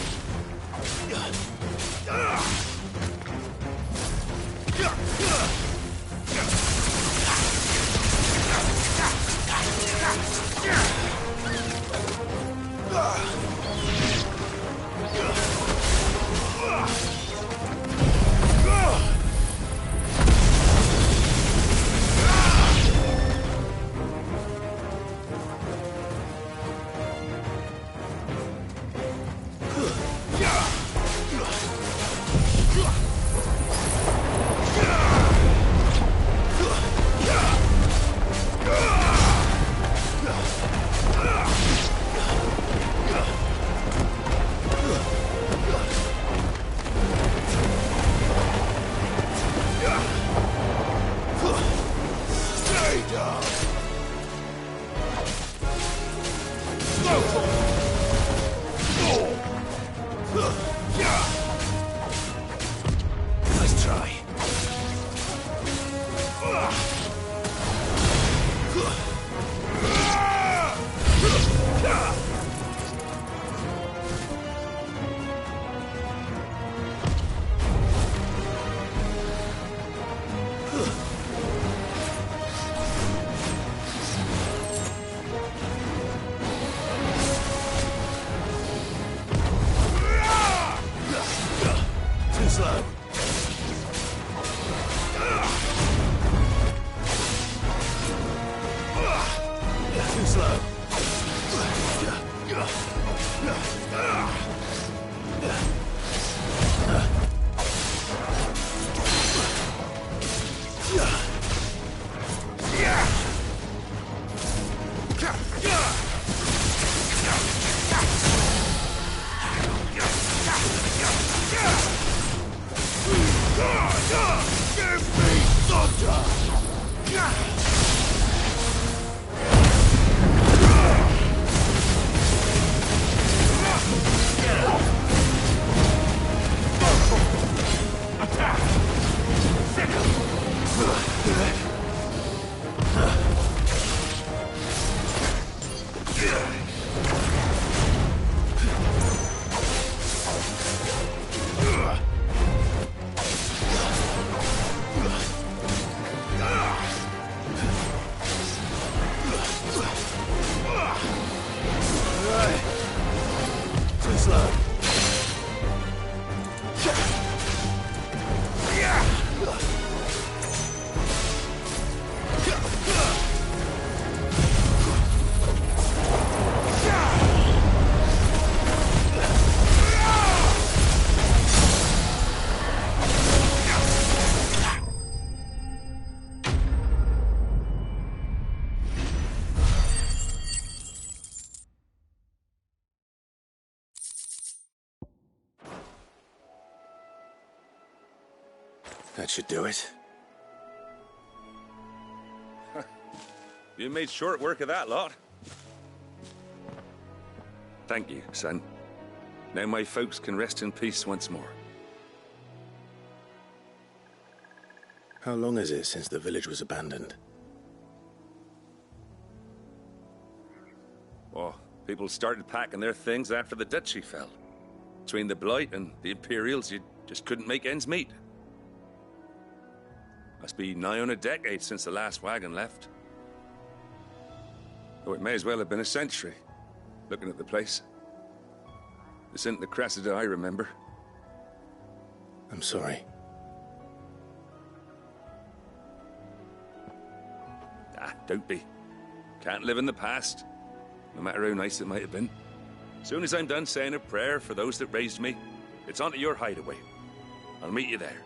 That should do it. You made short work of that lot. Thank you, son. Now my folks can rest in peace once more. How long is it since the village was abandoned? Oh, people started packing their things after the duchy fell. Between the Blight and the Imperials, you just couldn't make ends meet. Must be nigh on a decade since the last wagon left. Oh, it may as well have been a century, looking at the place. This isn't the Cressida I remember. I'm sorry. Ah, don't be. Can't live in the past, no matter how nice it might have been. Soon as I'm done saying a prayer for those that raised me, it's on to your hideaway. I'll meet you there.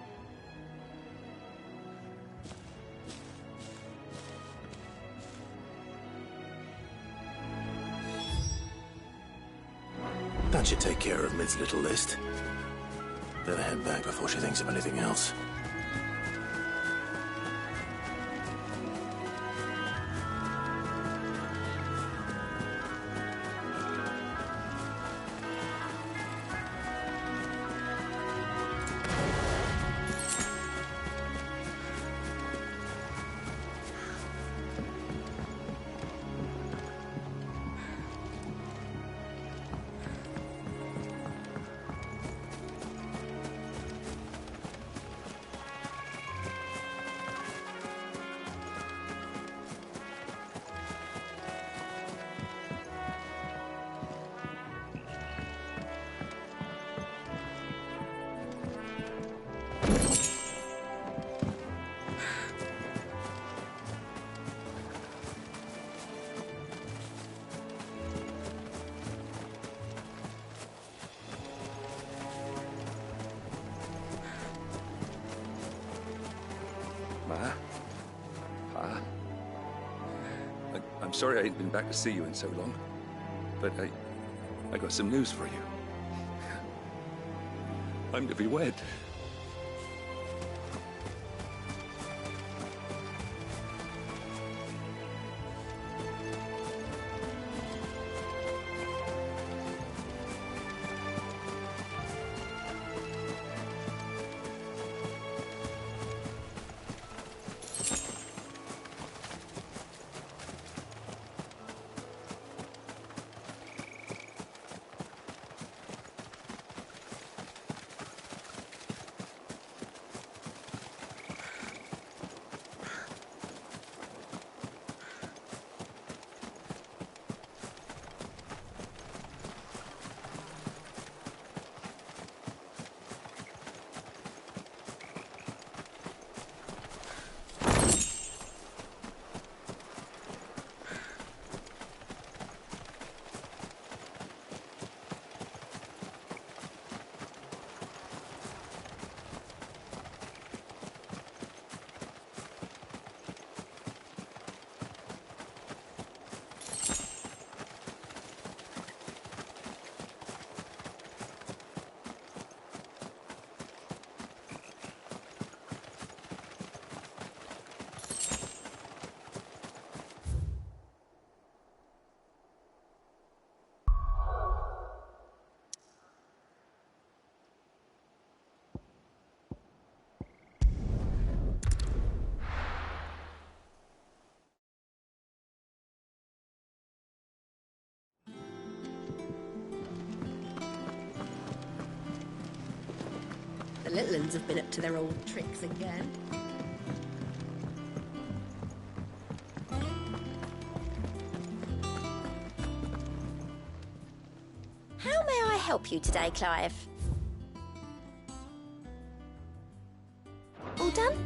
That should take care of Mid's little list. Better head back before she thinks of anything else. I'm sorry I ain't been back to see you in so long, but I got some news for you. I'm to be wed. The little uns have been up to their old tricks again. How may I help you today, Clive? All done?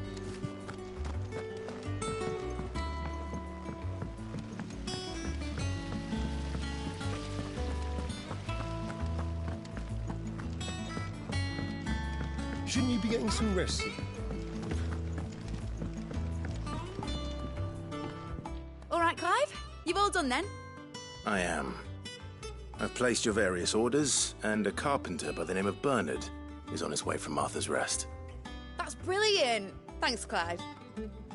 Shouldn't you be getting some rest? All right, Clive? You've all done then? I am. I've placed your various orders, and a carpenter by the name of Bernard is on his way from Martha's Rest. That's brilliant. Thanks, Clive.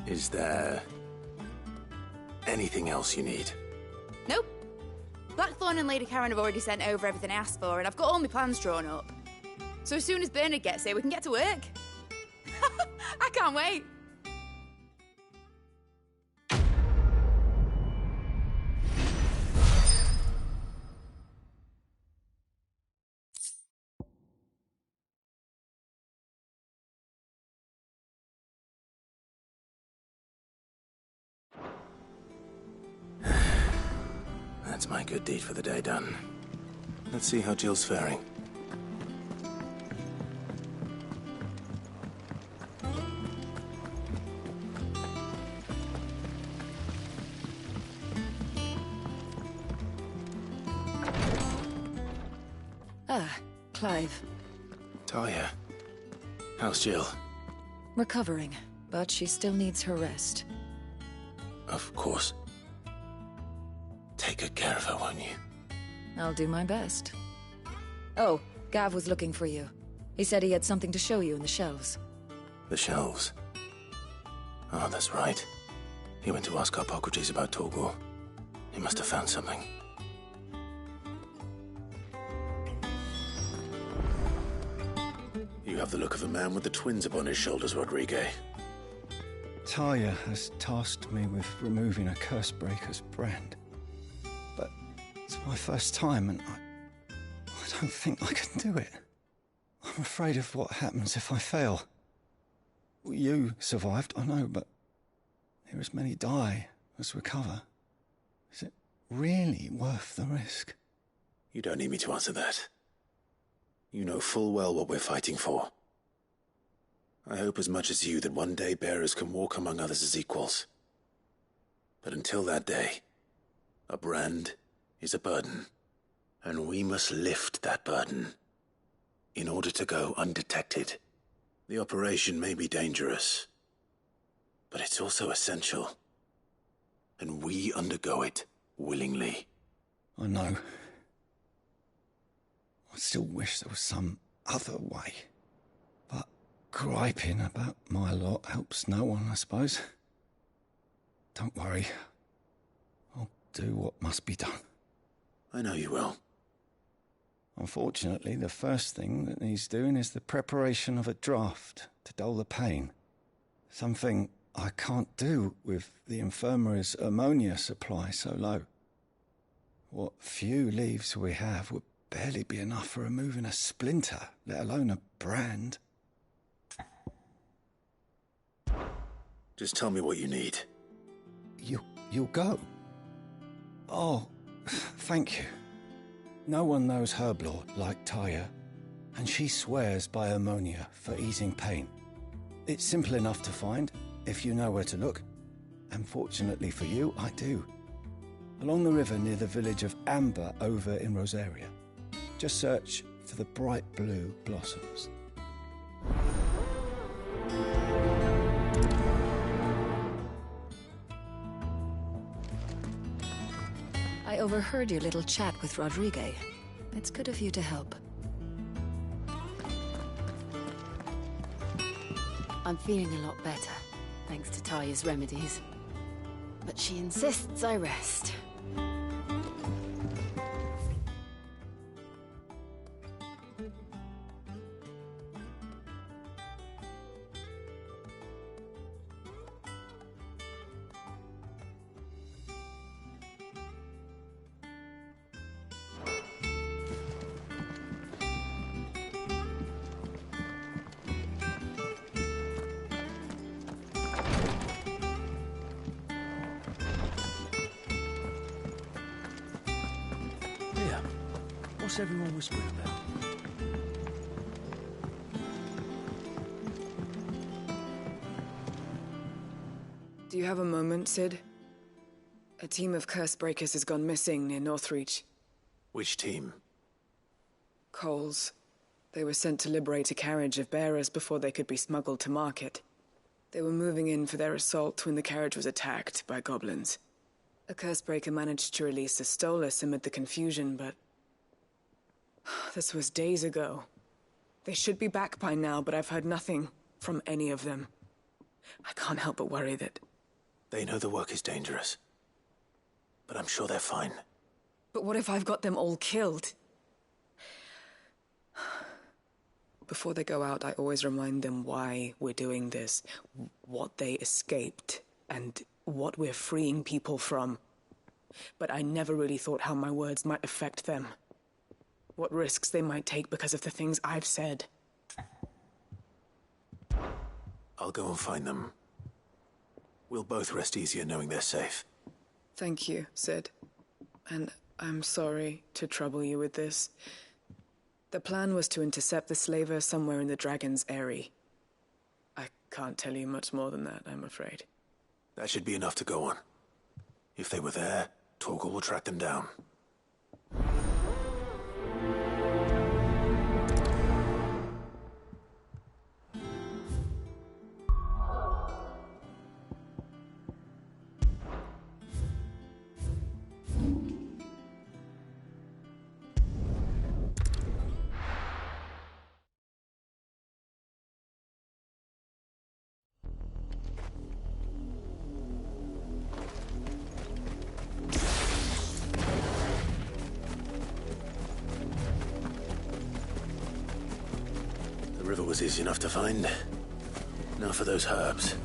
Is there anything else you need? Nope. Blackthorn and Lady Karen have already sent over everything I asked for, and I've got all my plans drawn up. So as soon as Bernard gets here, we can get to work. I can't wait. That's my good deed for the day done. Let's see how Jill's faring. Ah, Clive. Talia. How's Jill? Recovering, but she still needs her rest. Of course. Take good care of her, won't you? I'll do my best. Oh, Gav was looking for you. He said he had something to show you in the shelves. The shelves? Oh, that's right. He went to ask Hippocrates about Torgor. He must have found something. You have the look of a man with the twins upon his shoulders, Rodrigue. Talia has tasked me with removing a Cursebreaker's brand. But it's my first time, and I don't think I can do it. I'm afraid of what happens if I fail. You survived, I know, but here as many die as recover. Is it really worth the risk? You don't need me to answer that. You know full well what we're fighting for. I hope as much as you that one day bearers can walk among others as equals. But until that day, a brand is a burden, and we must lift that burden in order to go undetected. The operation may be dangerous, but it's also essential, and we undergo it willingly. I know. I still wish there was some other way. But griping about my lot helps no one, I suppose. Don't worry. I'll do what must be done. I know you will. Unfortunately, the first thing that needs doing is the preparation of a draft to dull the pain. Something I can't do with the infirmary's ammonia supply so low. What few leaves we have would barely be enough for removing a splinter, let alone a brand. Just tell me what you need. You'll go? Oh, thank you. No one knows Herblore like Talia, and she swears by ammonia for easing pain. It's simple enough to find, if you know where to look. And fortunately for you, I do. Along the river near the village of Amber over in Rosaria. Just search for the bright blue blossoms. I overheard your little chat with Rodrigue. It's good of you to help. I'm feeling a lot better, thanks to Talia's remedies. But she insists I rest. What's everyone whispering about? Do you have a moment, Sid? A team of Cursebreakers has gone missing near Northreach. Which team? Coles. They were sent to liberate a carriage of bearers before they could be smuggled to market. They were moving in for their assault when the carriage was attacked by goblins. A Cursebreaker managed to release a Stolas amid the confusion, but this was days ago. They should be back by now, but I've heard nothing. from any of them. I can't help but worry that... They know the work is dangerous. But I'm sure they're fine. But what if I've got them all killed? Before they go out, I always remind them why we're doing this, what they escaped, and what we're freeing people from. But I never really thought how my words might affect them. What risks they might take because of the things I've said. I'll go and find them. We'll both rest easier knowing they're safe. Thank you, Sid. And I'm sorry to trouble you with this. The plan was to intercept the slaver somewhere in the Dragon's Eyrie. I can't tell you much more than that, I'm afraid. That should be enough to go on. If they were there, Torgal will track them down. The river was easy enough to find. Now for those herbs.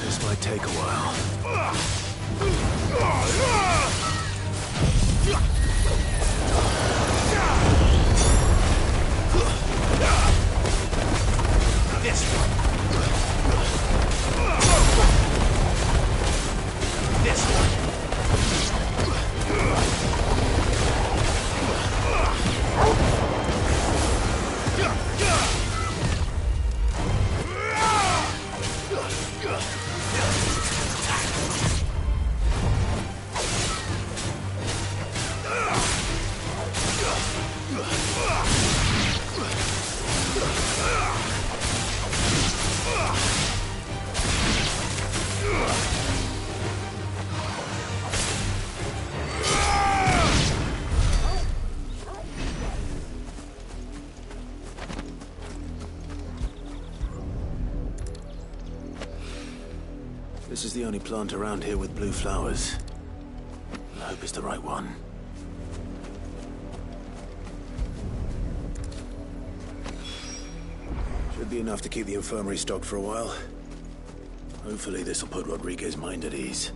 This might take a while. This one. This one. This is the only plant around here with blue flowers. I hope it's the right one. Should be enough to keep the infirmary stocked for a while. Hopefully this will put Rodriguez's mind at ease.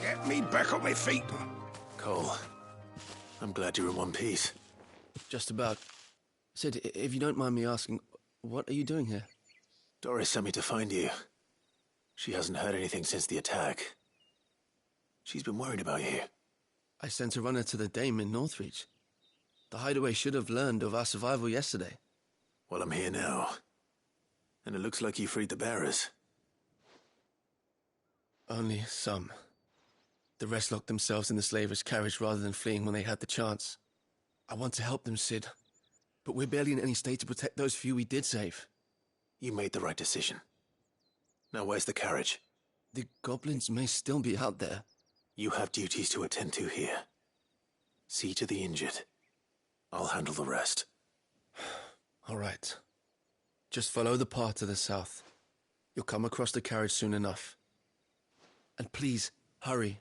Get me back on my feet. Cole, I'm glad you're in one piece. Just about. Sid, if you don't mind me asking, what are you doing here? Doris sent me to find you. She hasn't heard anything since the attack. She's been worried about you. I sent a runner to the Dame in Northreach. The hideaway should have learned of our survival yesterday. Well, I'm here now. And it looks like you freed the bearers. Only some. The rest locked themselves in the slaver's carriage rather than fleeing when they had the chance. I want to help them, Sid. But we're barely in any state to protect those few we did save. You made the right decision. Now where's the carriage? The goblins may still be out there. You have duties to attend to here. See to the injured. I'll handle the rest. All right. Just follow the path to the south. You'll come across the carriage soon enough. And please, hurry.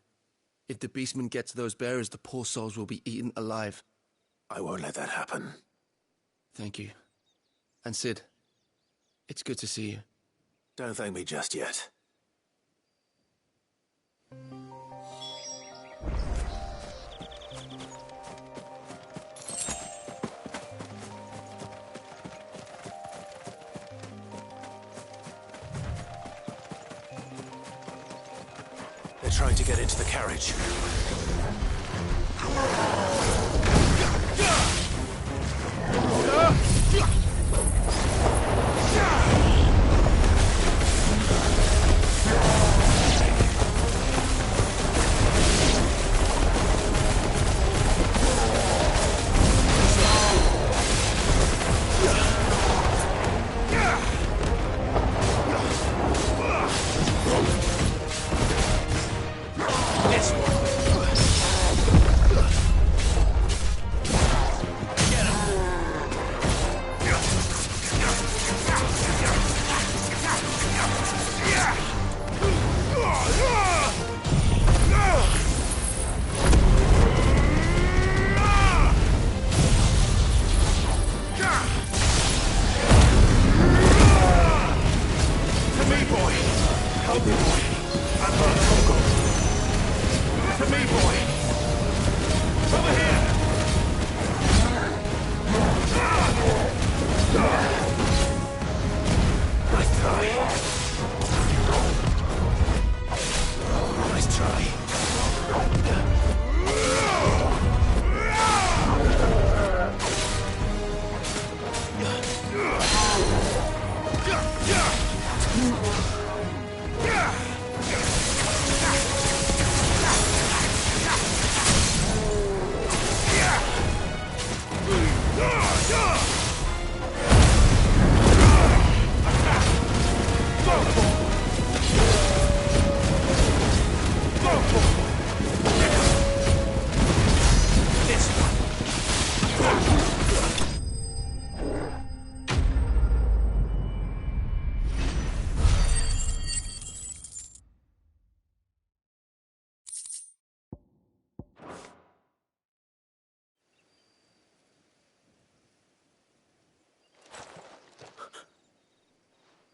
If the beastman gets those bearers, the poor souls will be eaten alive. I won't let that happen. Thank you. And Sid, it's good to see you. Don't thank me just yet. They're trying to get into the carriage.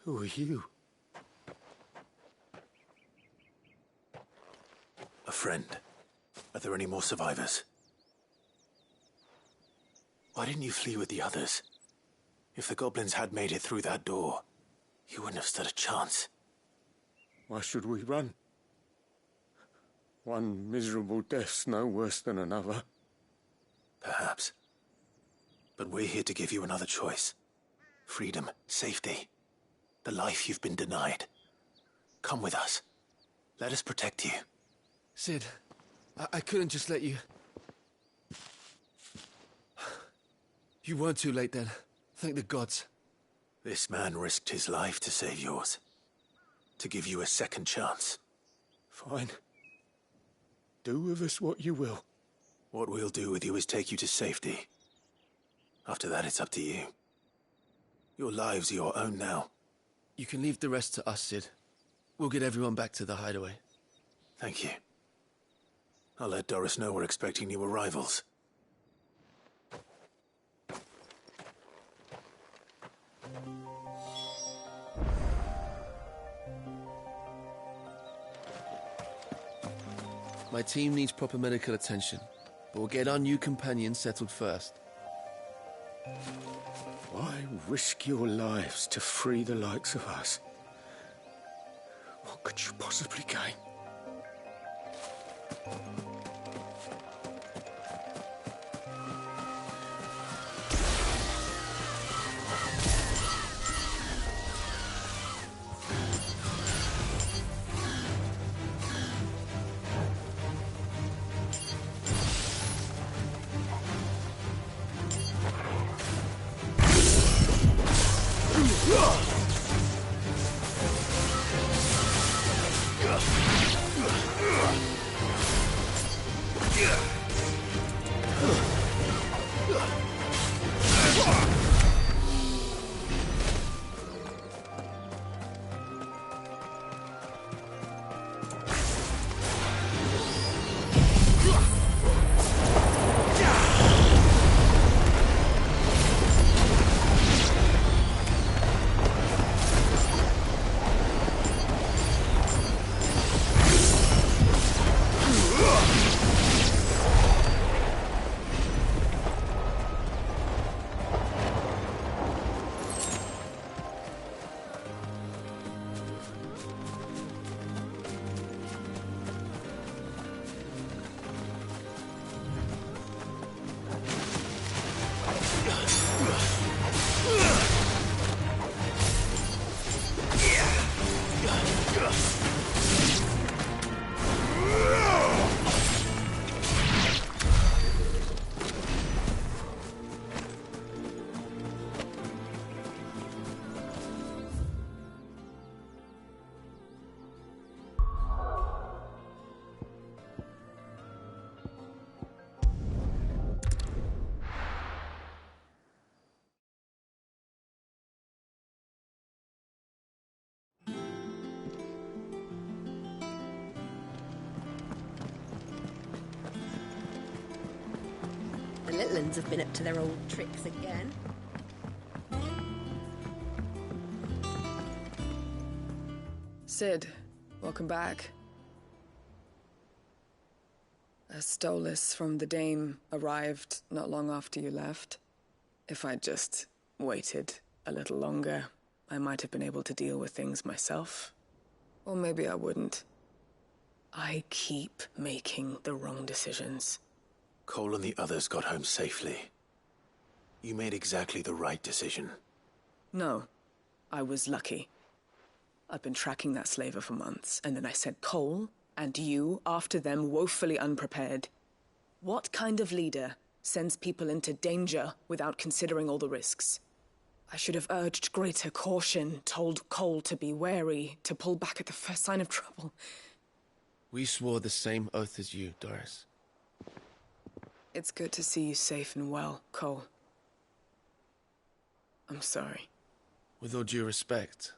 Who are you? A friend. Are there any more survivors? Why didn't you flee with the others? If the goblins had made it through that door, you wouldn't have stood a chance. Why should we run? One miserable death's no worse than another. Perhaps. But we're here to give you another choice. Freedom, safety, the life you've been denied. Come with us. Let us protect you. Sid, I couldn't just let you... You weren't too late then. Thank the gods. This man risked his life to save yours. To give you a second chance. Fine. Do with us what you will. What we'll do with you is take you to safety. After that, it's up to you. Your lives are your own now. You can leave the rest to us, Sid. We'll get everyone back to the hideaway. Thank you. I'll let Doris know we're expecting new arrivals. My team needs proper medical attention, but we'll get our new companion settled first. Why risk your lives to free the likes of us? What could you possibly gain? little uns have been up to their old tricks again. Sid, welcome back. A Stolas from the Dame arrived not long after you left. If I'd just waited a little longer, I might have been able to deal with things myself. Or maybe I wouldn't. I keep making the wrong decisions. Cole and the others got home safely. You made exactly the right decision. No, I was lucky. I've been tracking that slaver for months, and then I sent Cole and you after them, woefully unprepared. What kind of leader sends people into danger without considering all the risks? I should have urged greater caution, told Cole to be wary, to pull back at the first sign of trouble. We swore the same oath as you, Doris. It's good to see you safe and well, Cole. I'm sorry. With all due respect,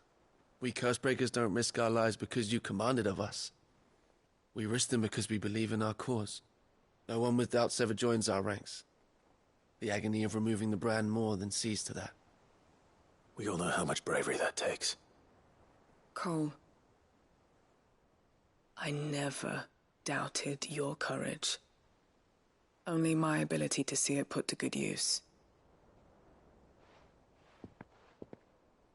we Cursebreakers don't risk our lives because you commanded of us. We risk them because we believe in our cause. No one with doubts ever joins our ranks. The agony of removing the brand more than sees to that. We all know how much bravery that takes. Cole, I never doubted your courage. Only my ability to see it put to good use.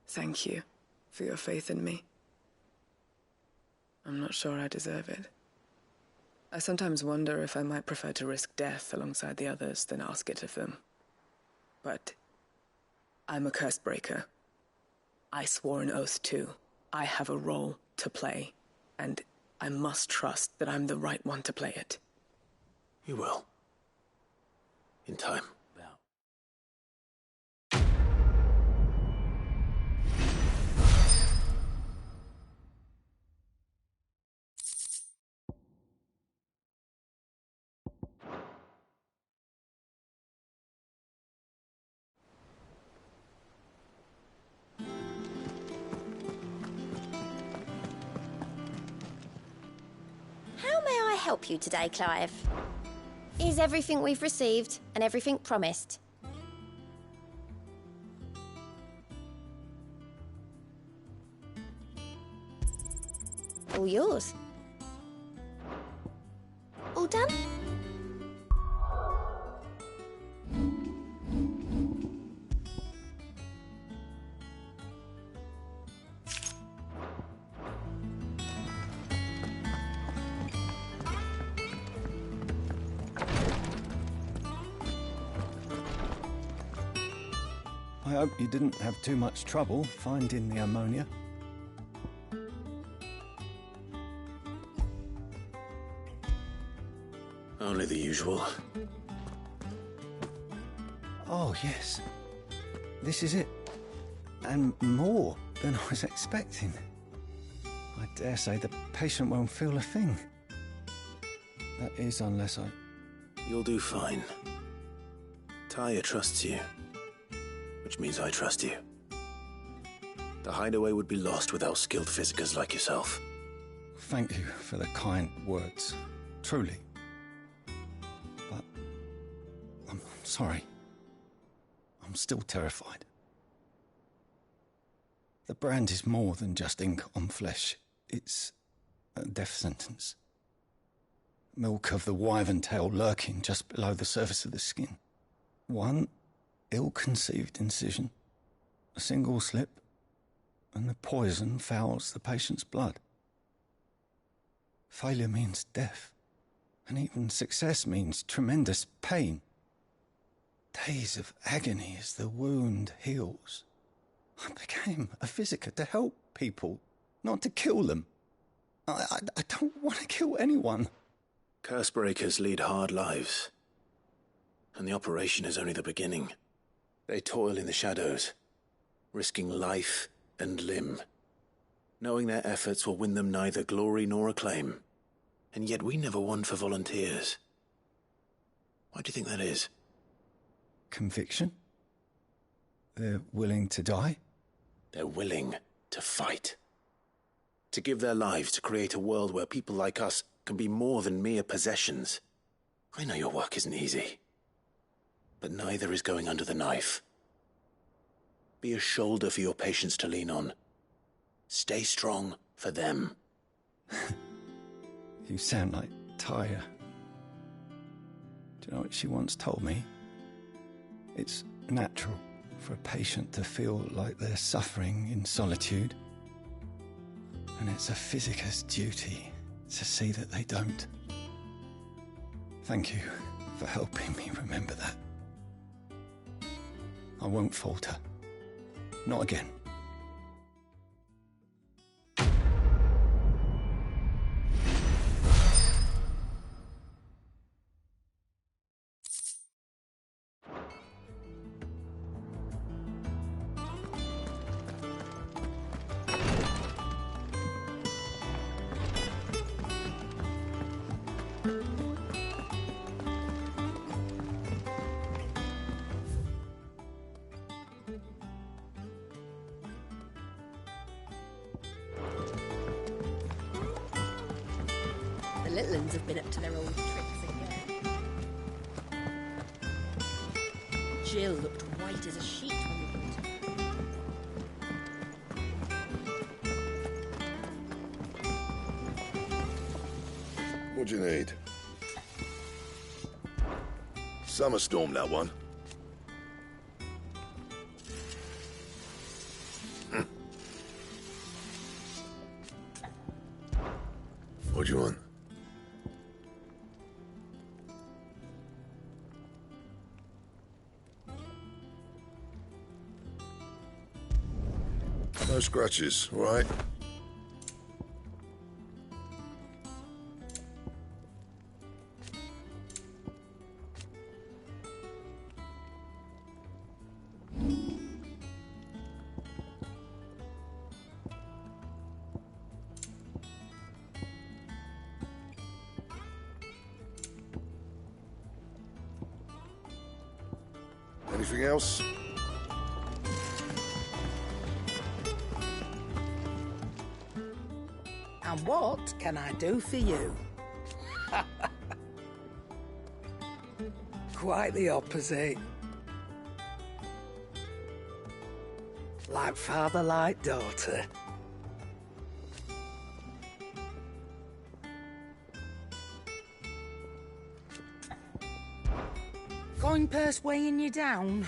Thank you for your faith in me. I'm not sure I deserve it. I sometimes wonder if I might prefer to risk death alongside the others than ask it of them. But I'm a Cursebreaker. I swore an oath too. I have a role to play, and I must trust that I'm the right one to play it. You will. In time. How may I help you today, Clive? Is everything we've received and everything promised? All yours. All done? I hope you didn't have too much trouble finding the ammonia. Only the usual. Oh, yes. This is it. And more than I was expecting. I dare say the patient won't feel a thing. That is, unless I... You'll do fine. Tyre trusts you. Which means I trust you. The hideaway would be lost without skilled physicers like yourself. Thank you for the kind words. Truly. But... I'm sorry. I'm still terrified. The brand is more than just ink on flesh. It's a death sentence. Milk of the wyvern tail lurking just below the surface of the skin. One ill-conceived incision, a single slip, and the poison fouls the patient's blood. Failure means death, and even success means tremendous pain. Days of agony as the wound heals. I became a physiker to help people, not to kill them. I don't want to kill anyone. Cursebreakers lead hard lives, and the operation is only the beginning. They toil in the shadows, risking life and limb, knowing their efforts will win them neither glory nor acclaim. And yet we never won for volunteers. Why do you think that is? Conviction? They're willing to die? They're willing to fight. To give their lives to create a world where people like us can be more than mere possessions. I know your work isn't easy. but neither is going under the knife. Be a shoulder for your patients to lean on. Stay strong for them. You sound like Tyre. Do you know what she once told me? It's natural for a patient to feel like they're suffering in solitude. And it's a physicist's duty to see that they don't. Thank you for helping me remember that. I won't falter. Not again. The little uns have been up to their old tricks again. Jill looked white as a sheet when we brought her. What do you need? Summer storm, that one. What do you want? No scratches, all right? Anything else? And what can I do for you? Quite the opposite. Like father, like daughter. Coin purse weighing you down?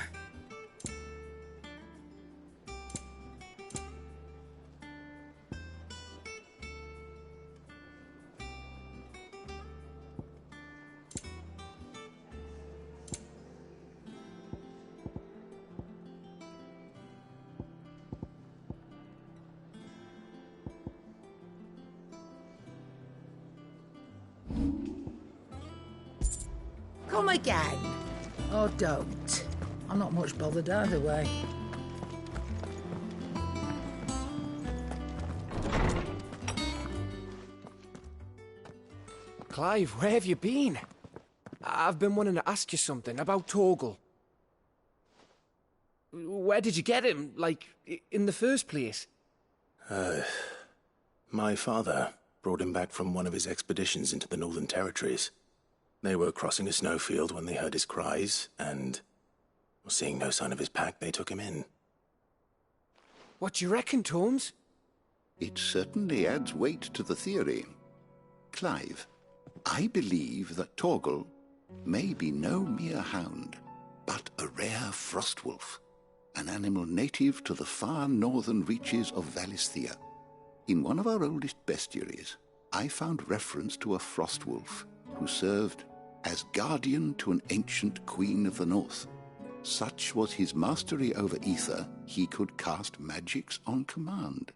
Come again. Or don't. I'm not much bothered either way. Clive, where have you been? I've been wanting to ask you something about Torgal. Where did you get him, like, in the first place? My father brought him back from one of his expeditions into the Northern Territories. They were crossing a snowfield when they heard his cries, and seeing no sign of his pack, they took him in. What do you reckon, Torms? It certainly adds weight to the theory. Clive, I believe that Torgal may be no mere hound, but a rare frostwolf, an animal native to the far northern reaches of Valisthea. In one of our oldest bestiaries, I found reference to a frostwolf who served as guardian to an ancient queen of the north. Such was his mastery over ether, he could cast magics on command.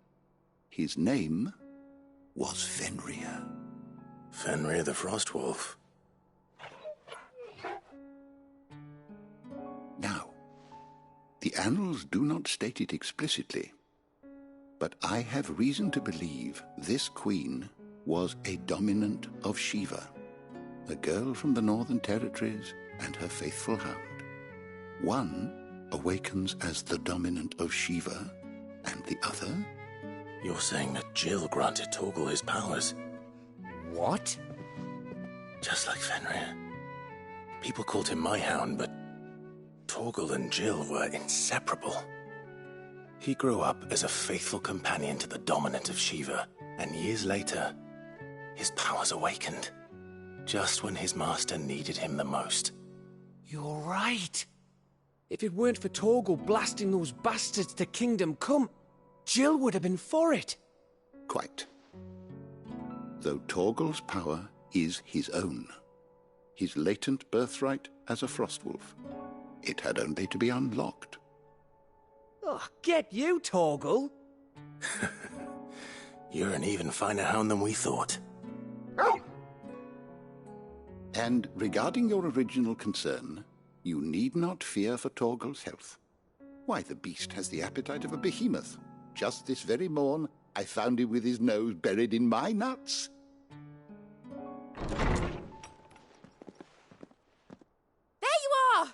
His name was Fenrir. Fenrir the Frostwolf. Now, the annals do not state it explicitly, but I have reason to believe this queen was a dominant of Shiva, a girl from the Northern Territories and her faithful hound. One awakens as the dominant of Shiva, and the other? You're saying that Jill granted Torgal his powers? What? Just like Fenrir. People called him my hound, but Torgal and Jill were inseparable. He grew up as a faithful companion to the dominant of Shiva, and years later, his powers awakened, just when his master needed him the most. You're right. If it weren't for Torgal blasting those bastards to Kingdom Come, Jill would have been for it. Quite. Though Torgal's power is his own, his latent birthright as a Frostwolf, it had only to be unlocked. Oh, get you, Torgal! You're an even finer hound than we thought. And regarding your original concern, you need not fear for Torgal's health. Why, the beast has the appetite of a behemoth. Just this very morn, I found him with his nose buried in my nuts. There you are!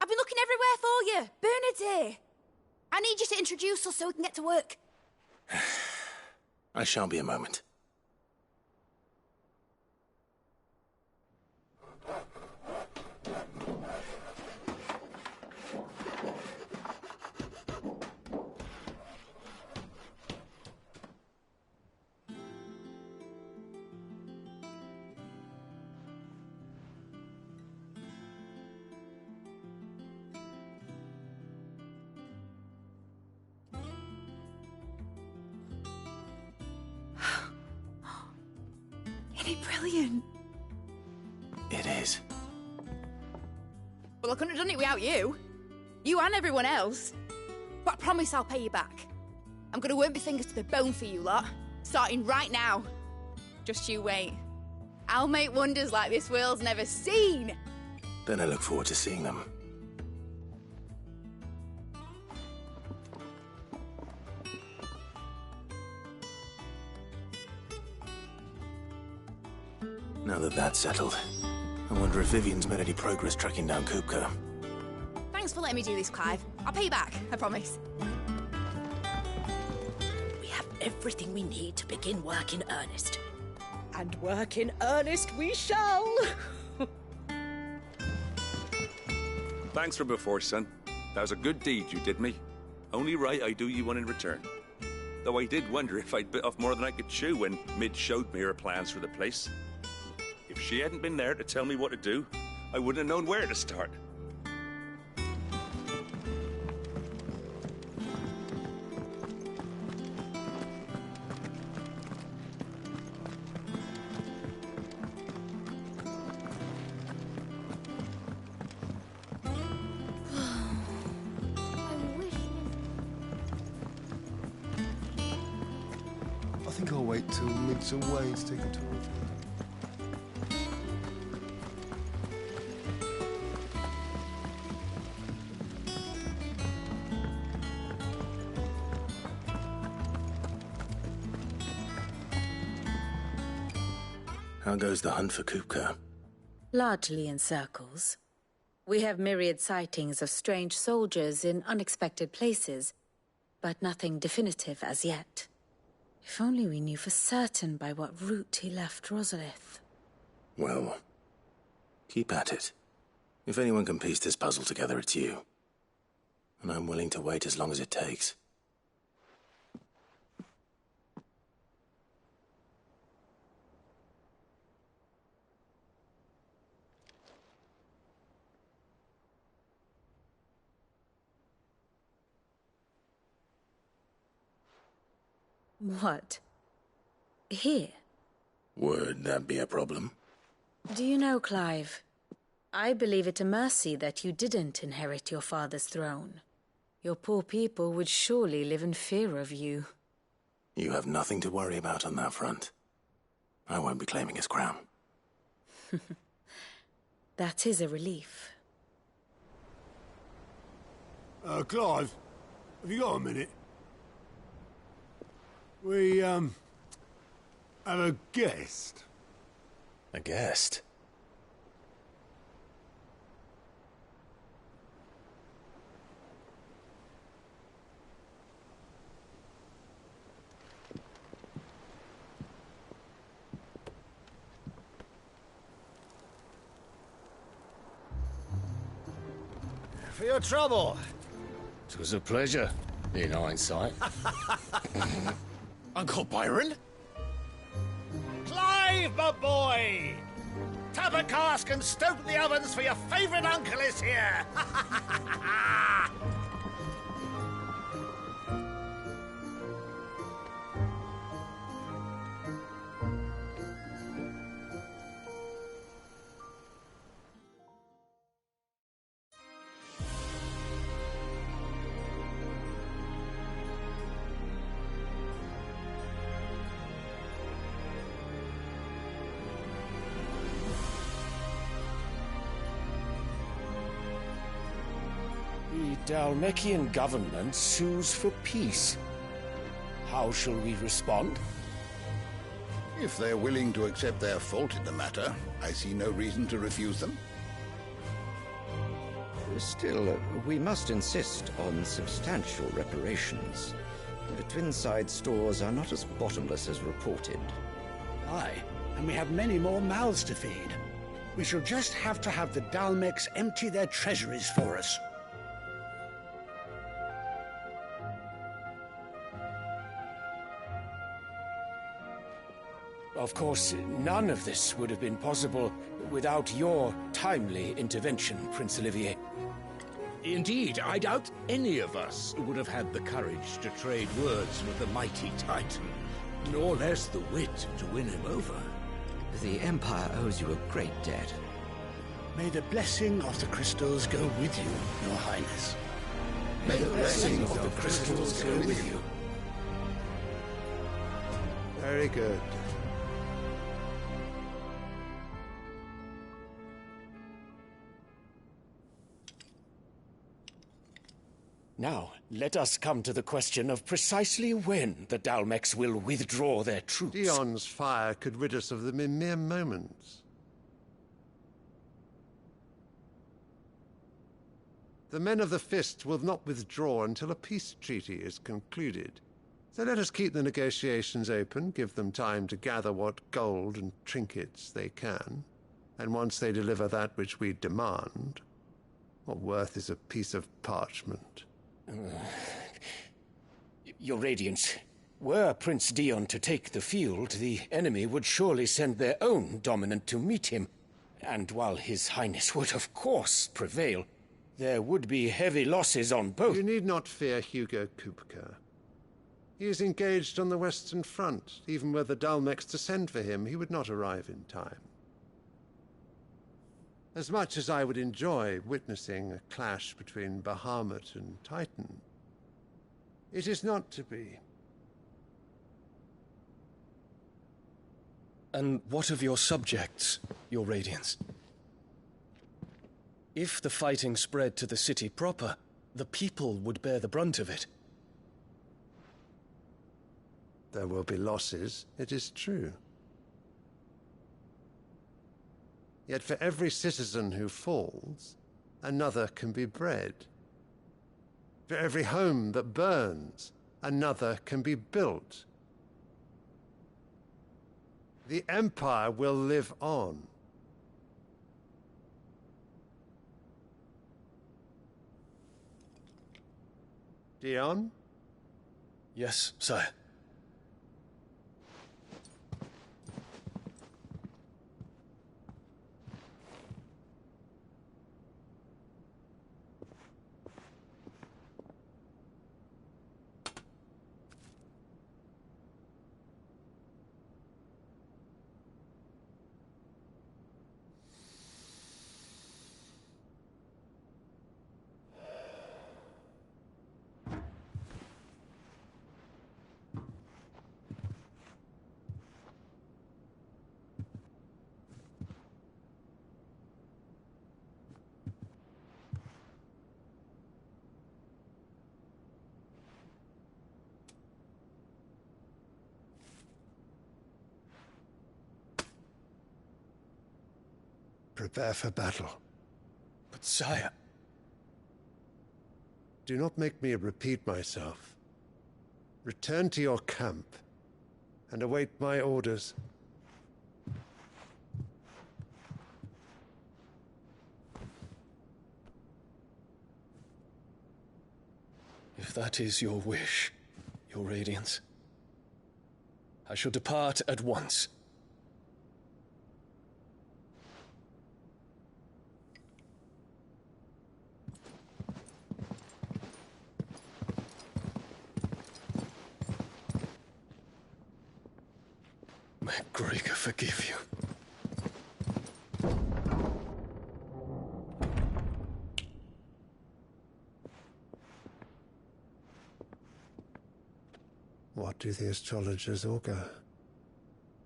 I've been looking everywhere for you. Bernard's here. I need you to introduce us so we can get to work. I shan't be a moment. Isn't it brilliant? It is. Well, I couldn't have done it without you. You and everyone else. But I promise I'll pay you back. I'm gonna work my fingers to the bone for you lot. Starting right now. Just you wait. I'll make wonders like this world's never seen. Then I look forward to seeing them. Now that that's settled, I wonder if Vivian's made any progress tracking down Kupka. Thanks for letting me do this, Clive. I'll pay you back, I promise. We have everything we need to begin work in earnest. And work in earnest we shall! Thanks for before, son. That was a good deed you did me. Only right I do you one in return. Though I did wonder if I'd bit off more than I could chew when Mid showed me her plans for the place. If she hadn't been there to tell me what to do, I wouldn't have known where to start. I think I'll wait till Mid's away to take a tour of her. How goes the hunt for Kupka? Largely in circles. We have myriad sightings of strange soldiers in unexpected places, but nothing definitive as yet. If only we knew for certain by what route he left Rosalith. Well, keep at it. If anyone can piece this puzzle together, it's you. And I'm willing to wait as long as it takes. What? Here? Would that be a problem? Do you know, Clive? I believe it a mercy that you didn't inherit your father's throne. Your poor people would surely live in fear of you. You have nothing to worry about on that front. I won't be claiming his crown. That is a relief. Clive, have you got a minute? We, have a guest. A guest? for your trouble. It was a pleasure, in hindsight. Uncle Byron? Clive, my boy! Tap a cask and stoke the ovens, for your favourite uncle is here! The Dalmekian government sues for peace. How shall we respond? If they're willing to accept their fault in the matter, I see no reason to refuse them. Still, we must insist on substantial reparations. Twinside stores are not as bottomless as reported. Aye, and we have many more mouths to feed. We shall just have to have the Dalmeks empty their treasuries for us. Of course, none of this would have been possible without your timely intervention, Prince Olivier. Indeed, I doubt any of us would have had the courage to trade words with the mighty Titan, nor less the wit to win him over. The Empire owes you a great debt. May the blessing of the crystals go with you, Your Highness. May the blessing of the crystals go with you. Very good. Now, let us come to the question of precisely when the Dalmeks will withdraw their troops. Dion's fire could rid us of them in mere moments. The men of the Fist will not withdraw until a peace treaty is concluded. So let us keep the negotiations open, give them time to gather what gold and trinkets they can, and once they deliver that which we demand, what worth is a piece of parchment? Your Radiance, were Prince Dion to take the field, the enemy would surely send their own dominant to meet him. And while His Highness would of course prevail, there would be heavy losses on both. You need not fear Hugo Kupka. He is engaged on the Western Front. Even were the Dalmeks to send for him, he would not arrive in time. As much as I would enjoy witnessing a clash between Bahamut and Titan, it is not to be. And what of your subjects, Your Radiance? If the fighting spread to the city proper, the people would bear the brunt of it. There will be losses, it is true. Yet for every citizen who falls, another can be bred. For every home that burns, another can be built. The Empire will live on. Dion? Yes, sire. Prepare for battle. But sire... Do not make me repeat myself. Return to your camp and await my orders. If that is your wish, Your Radiance, I shall depart at once. May Gregor forgive you. What do the astrologers augur?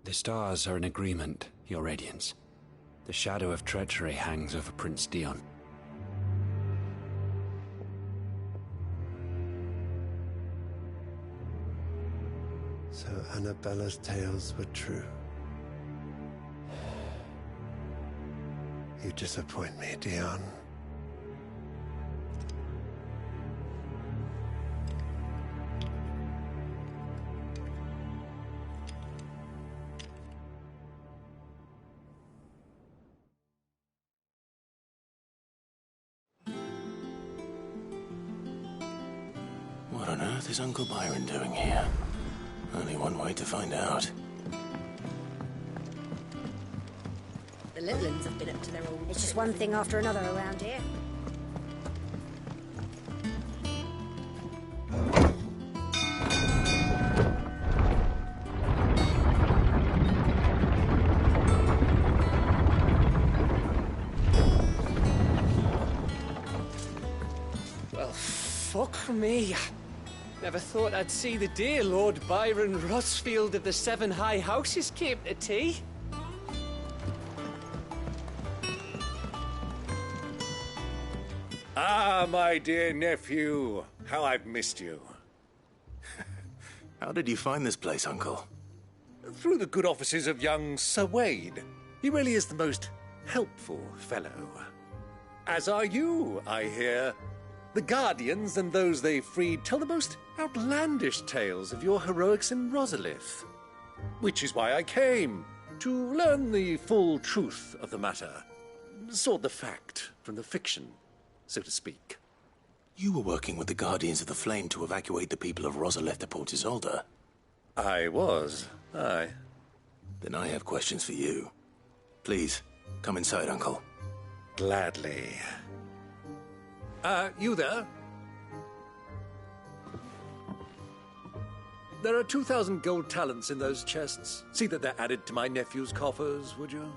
The stars are in agreement, Your Radiance. The shadow of treachery hangs over Prince Dion. So Annabella's tales were true. You disappoint me, Dion. What on earth is Uncle Byron doing here? Only one way to find out. The Litlands have been up to their old... It's just one thing after another around here. Well, fuck me. Never thought I'd see the dear Lord Byron Rosfield of the Seven High Houses came to tea. Ah, my dear nephew. How I've missed you. How did you find this place, Uncle? Through the good offices of young Sir Wade. He really is the most helpful fellow. As are you, I hear. The Guardians and those they freed tell the most outlandish tales of your heroics in Rosalith. Which is why I came, to learn the full truth of the matter. Sort the fact from the fiction, so to speak. You were working with the Guardians of the Flame to evacuate the people of Rosalith to Port Isolde. I was, aye. Then I have questions for you. Please, come inside, Uncle. Gladly. You there? There are 2,000 gold talents in those chests. See that they're added to my nephew's coffers, would you?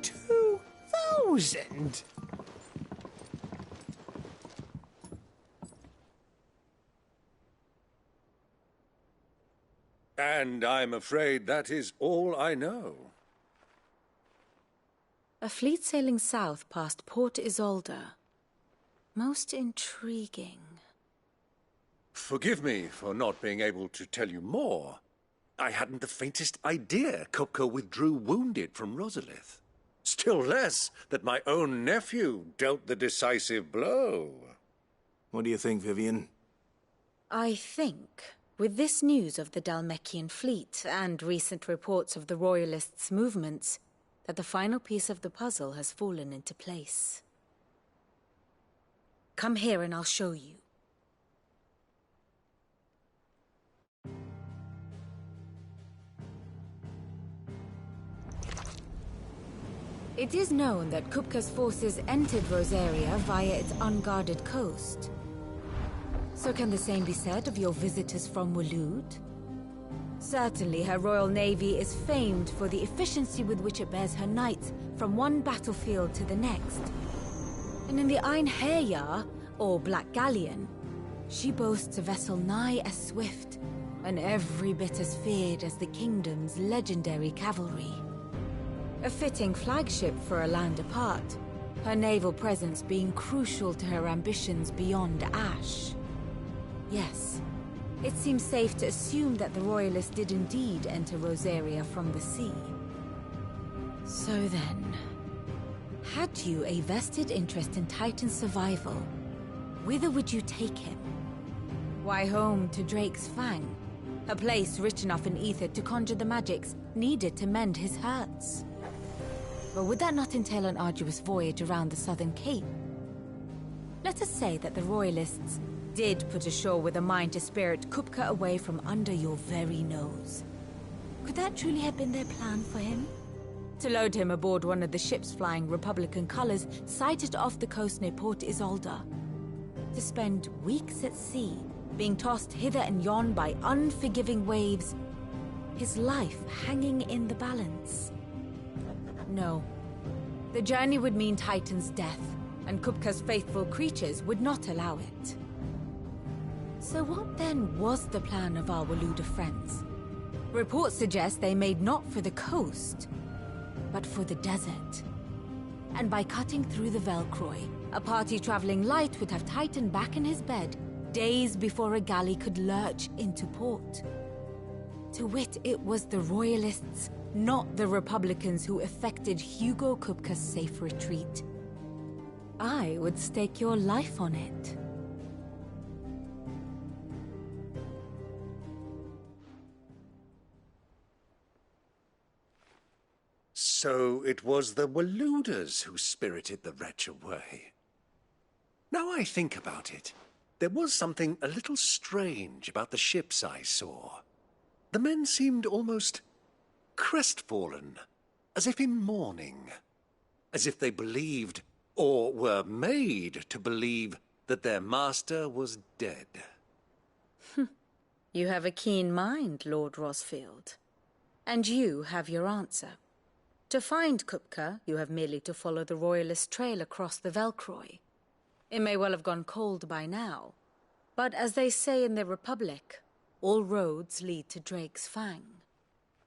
2,000? And I'm afraid that is all I know. A fleet sailing south past Port Isolde. Most intriguing. Forgive me for not being able to tell you more. I hadn't the faintest idea Kupka withdrew wounded from Rosalith. Still less that my own nephew dealt the decisive blow. What do you think, Vivian? I think, with this news of the Dhalmekian fleet and recent reports of the Royalists' movements, that the final piece of the puzzle has fallen into place. Come here and I'll show you. It is known that Kupka's forces entered Rosaria via its unguarded coast. So can the same be said of your visitors from Waloed? Certainly her Royal Navy is famed for the efficiency with which it bears her knights from one battlefield to the next. And in the Einherjar, or Black Galleon, she boasts a vessel nigh as swift and every bit as feared as the kingdom's legendary cavalry. A fitting flagship for a land apart, her naval presence being crucial to her ambitions beyond Ash. Yes, it seems safe to assume that the Royalists did indeed enter Rosaria from the sea. So then, had you a vested interest in Titan's survival, whither would you take him? Why, home to Drake's Fang, a place rich enough in ether to conjure the magics needed to mend his hurts. But would that not entail an arduous voyage around the southern cape? Let us say that the Royalists did put ashore with a mind to spirit Kupka away from under your very nose. Could that truly have been their plan for him? To load him aboard one of the ships flying Republican colors sighted off the coast near Port Isolde. To spend weeks at sea, being tossed hither and yon by unforgiving waves, his life hanging in the balance. No. The journey would mean Titan's death, and Kupka's faithful creatures would not allow it. So what then was the plan of our Waluda friends? Reports suggest they made not for the coast, but for the desert. And by cutting through the Velcroy, a party traveling light would have Titan back in his bed days before a galley could lurch into port. To wit, it was the Royalists, not the Republicans, who effected Hugo Kupka's safe retreat. I would stake your life on it. So it was the Waludas who spirited the wretch away. Now I think about it, there was something a little strange about the ships I saw. The men seemed almost crestfallen, as if in mourning, as if they believed, or were made to believe, that their master was dead. You have a keen mind, Lord Rosfield. And you have your answer. To find Kupka, you have merely to follow the Royalist trail across the Velcroy. It may well have gone cold by now, but as they say in the Republic, all roads lead to Drake's Fang.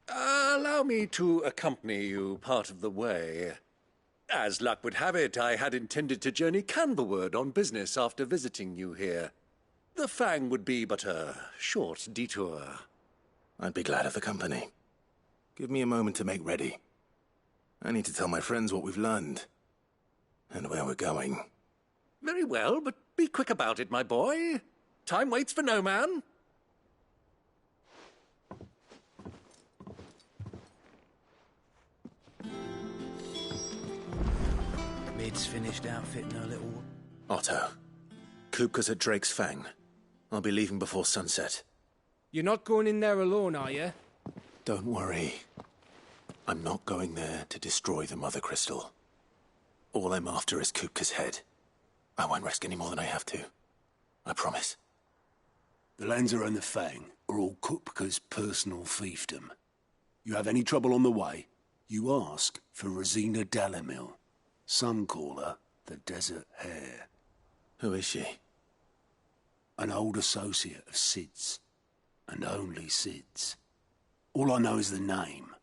Allow me to accompany you part of the way. As luck would have it, I had intended to journey Canberward on business after visiting you here. The Fang would be but a short detour. I'd be glad of the company. Give me a moment to make ready. I need to tell my friends what we've learned, and where we're going. Very well, but be quick about it, my boy. Time waits for no man. Mid's finished outfitting her little one. Otto, Kupka's at Drake's Fang. I'll be leaving before sunset. You're not going in there alone, are you? Don't worry. I'm not going there to destroy the Mother Crystal. All I'm after is Kupka's head. I won't risk any more than I have to. I promise. The Lanza and the Fang are all Kupka's personal fiefdom. You have any trouble on the way, you ask for Rosina Dalamil. Some call her the Desert Hare. Who is she? An old associate of Sid's, and only Sid's. All I know is the name,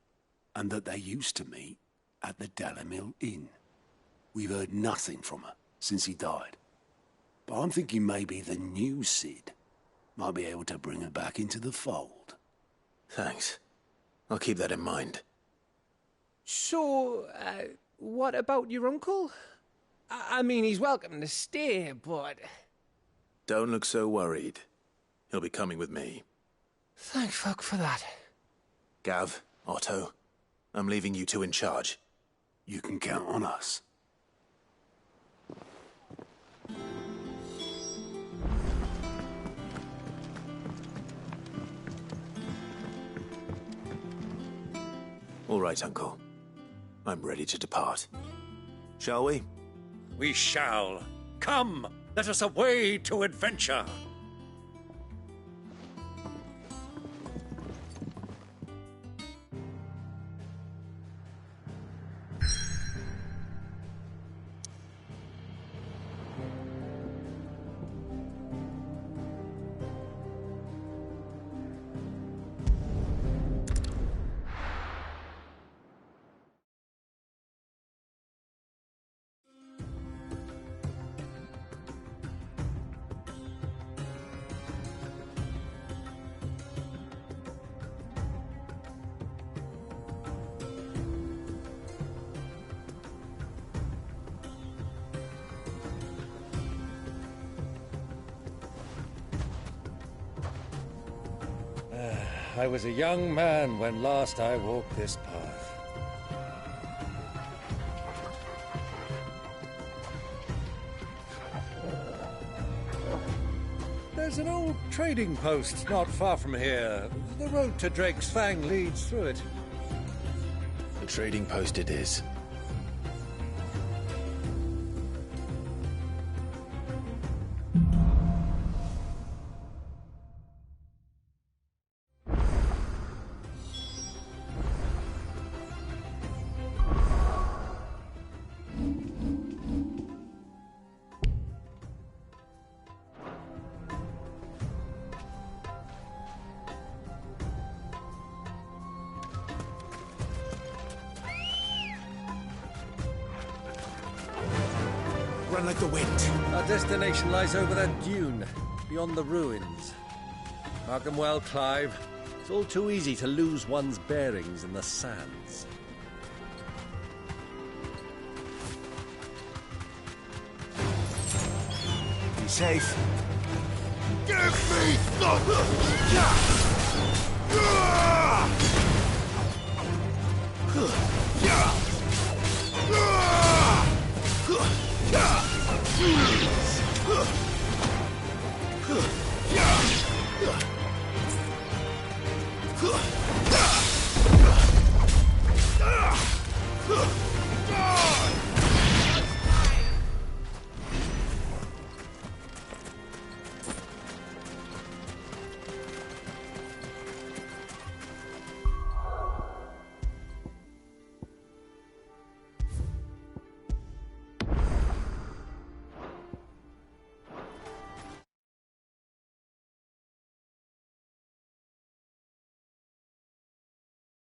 and that they used to meet at the Dalamil Inn. We've heard nothing from her since he died. But I'm thinking maybe the new Sid might be able to bring her back into the fold. Thanks. I'll keep that in mind. So, what about your uncle? I mean, he's welcome to stay, but... Don't look so worried. He'll be coming with me. Thank fuck for that. Gav, Otto, I'm leaving you two in charge. You can count on us. All right, Uncle. I'm ready to depart. Shall we? We shall. Come, let us away to adventure. I was a young man when last I walked this path. There's an old trading post not far from here. The road to Drake's Fang leads through it. The trading post it is. Run like the wind. Our destination lies over that dune, beyond the ruins. Mark 'em well, Clive. It's all too easy to lose one's bearings in the sands. Be safe. Give me the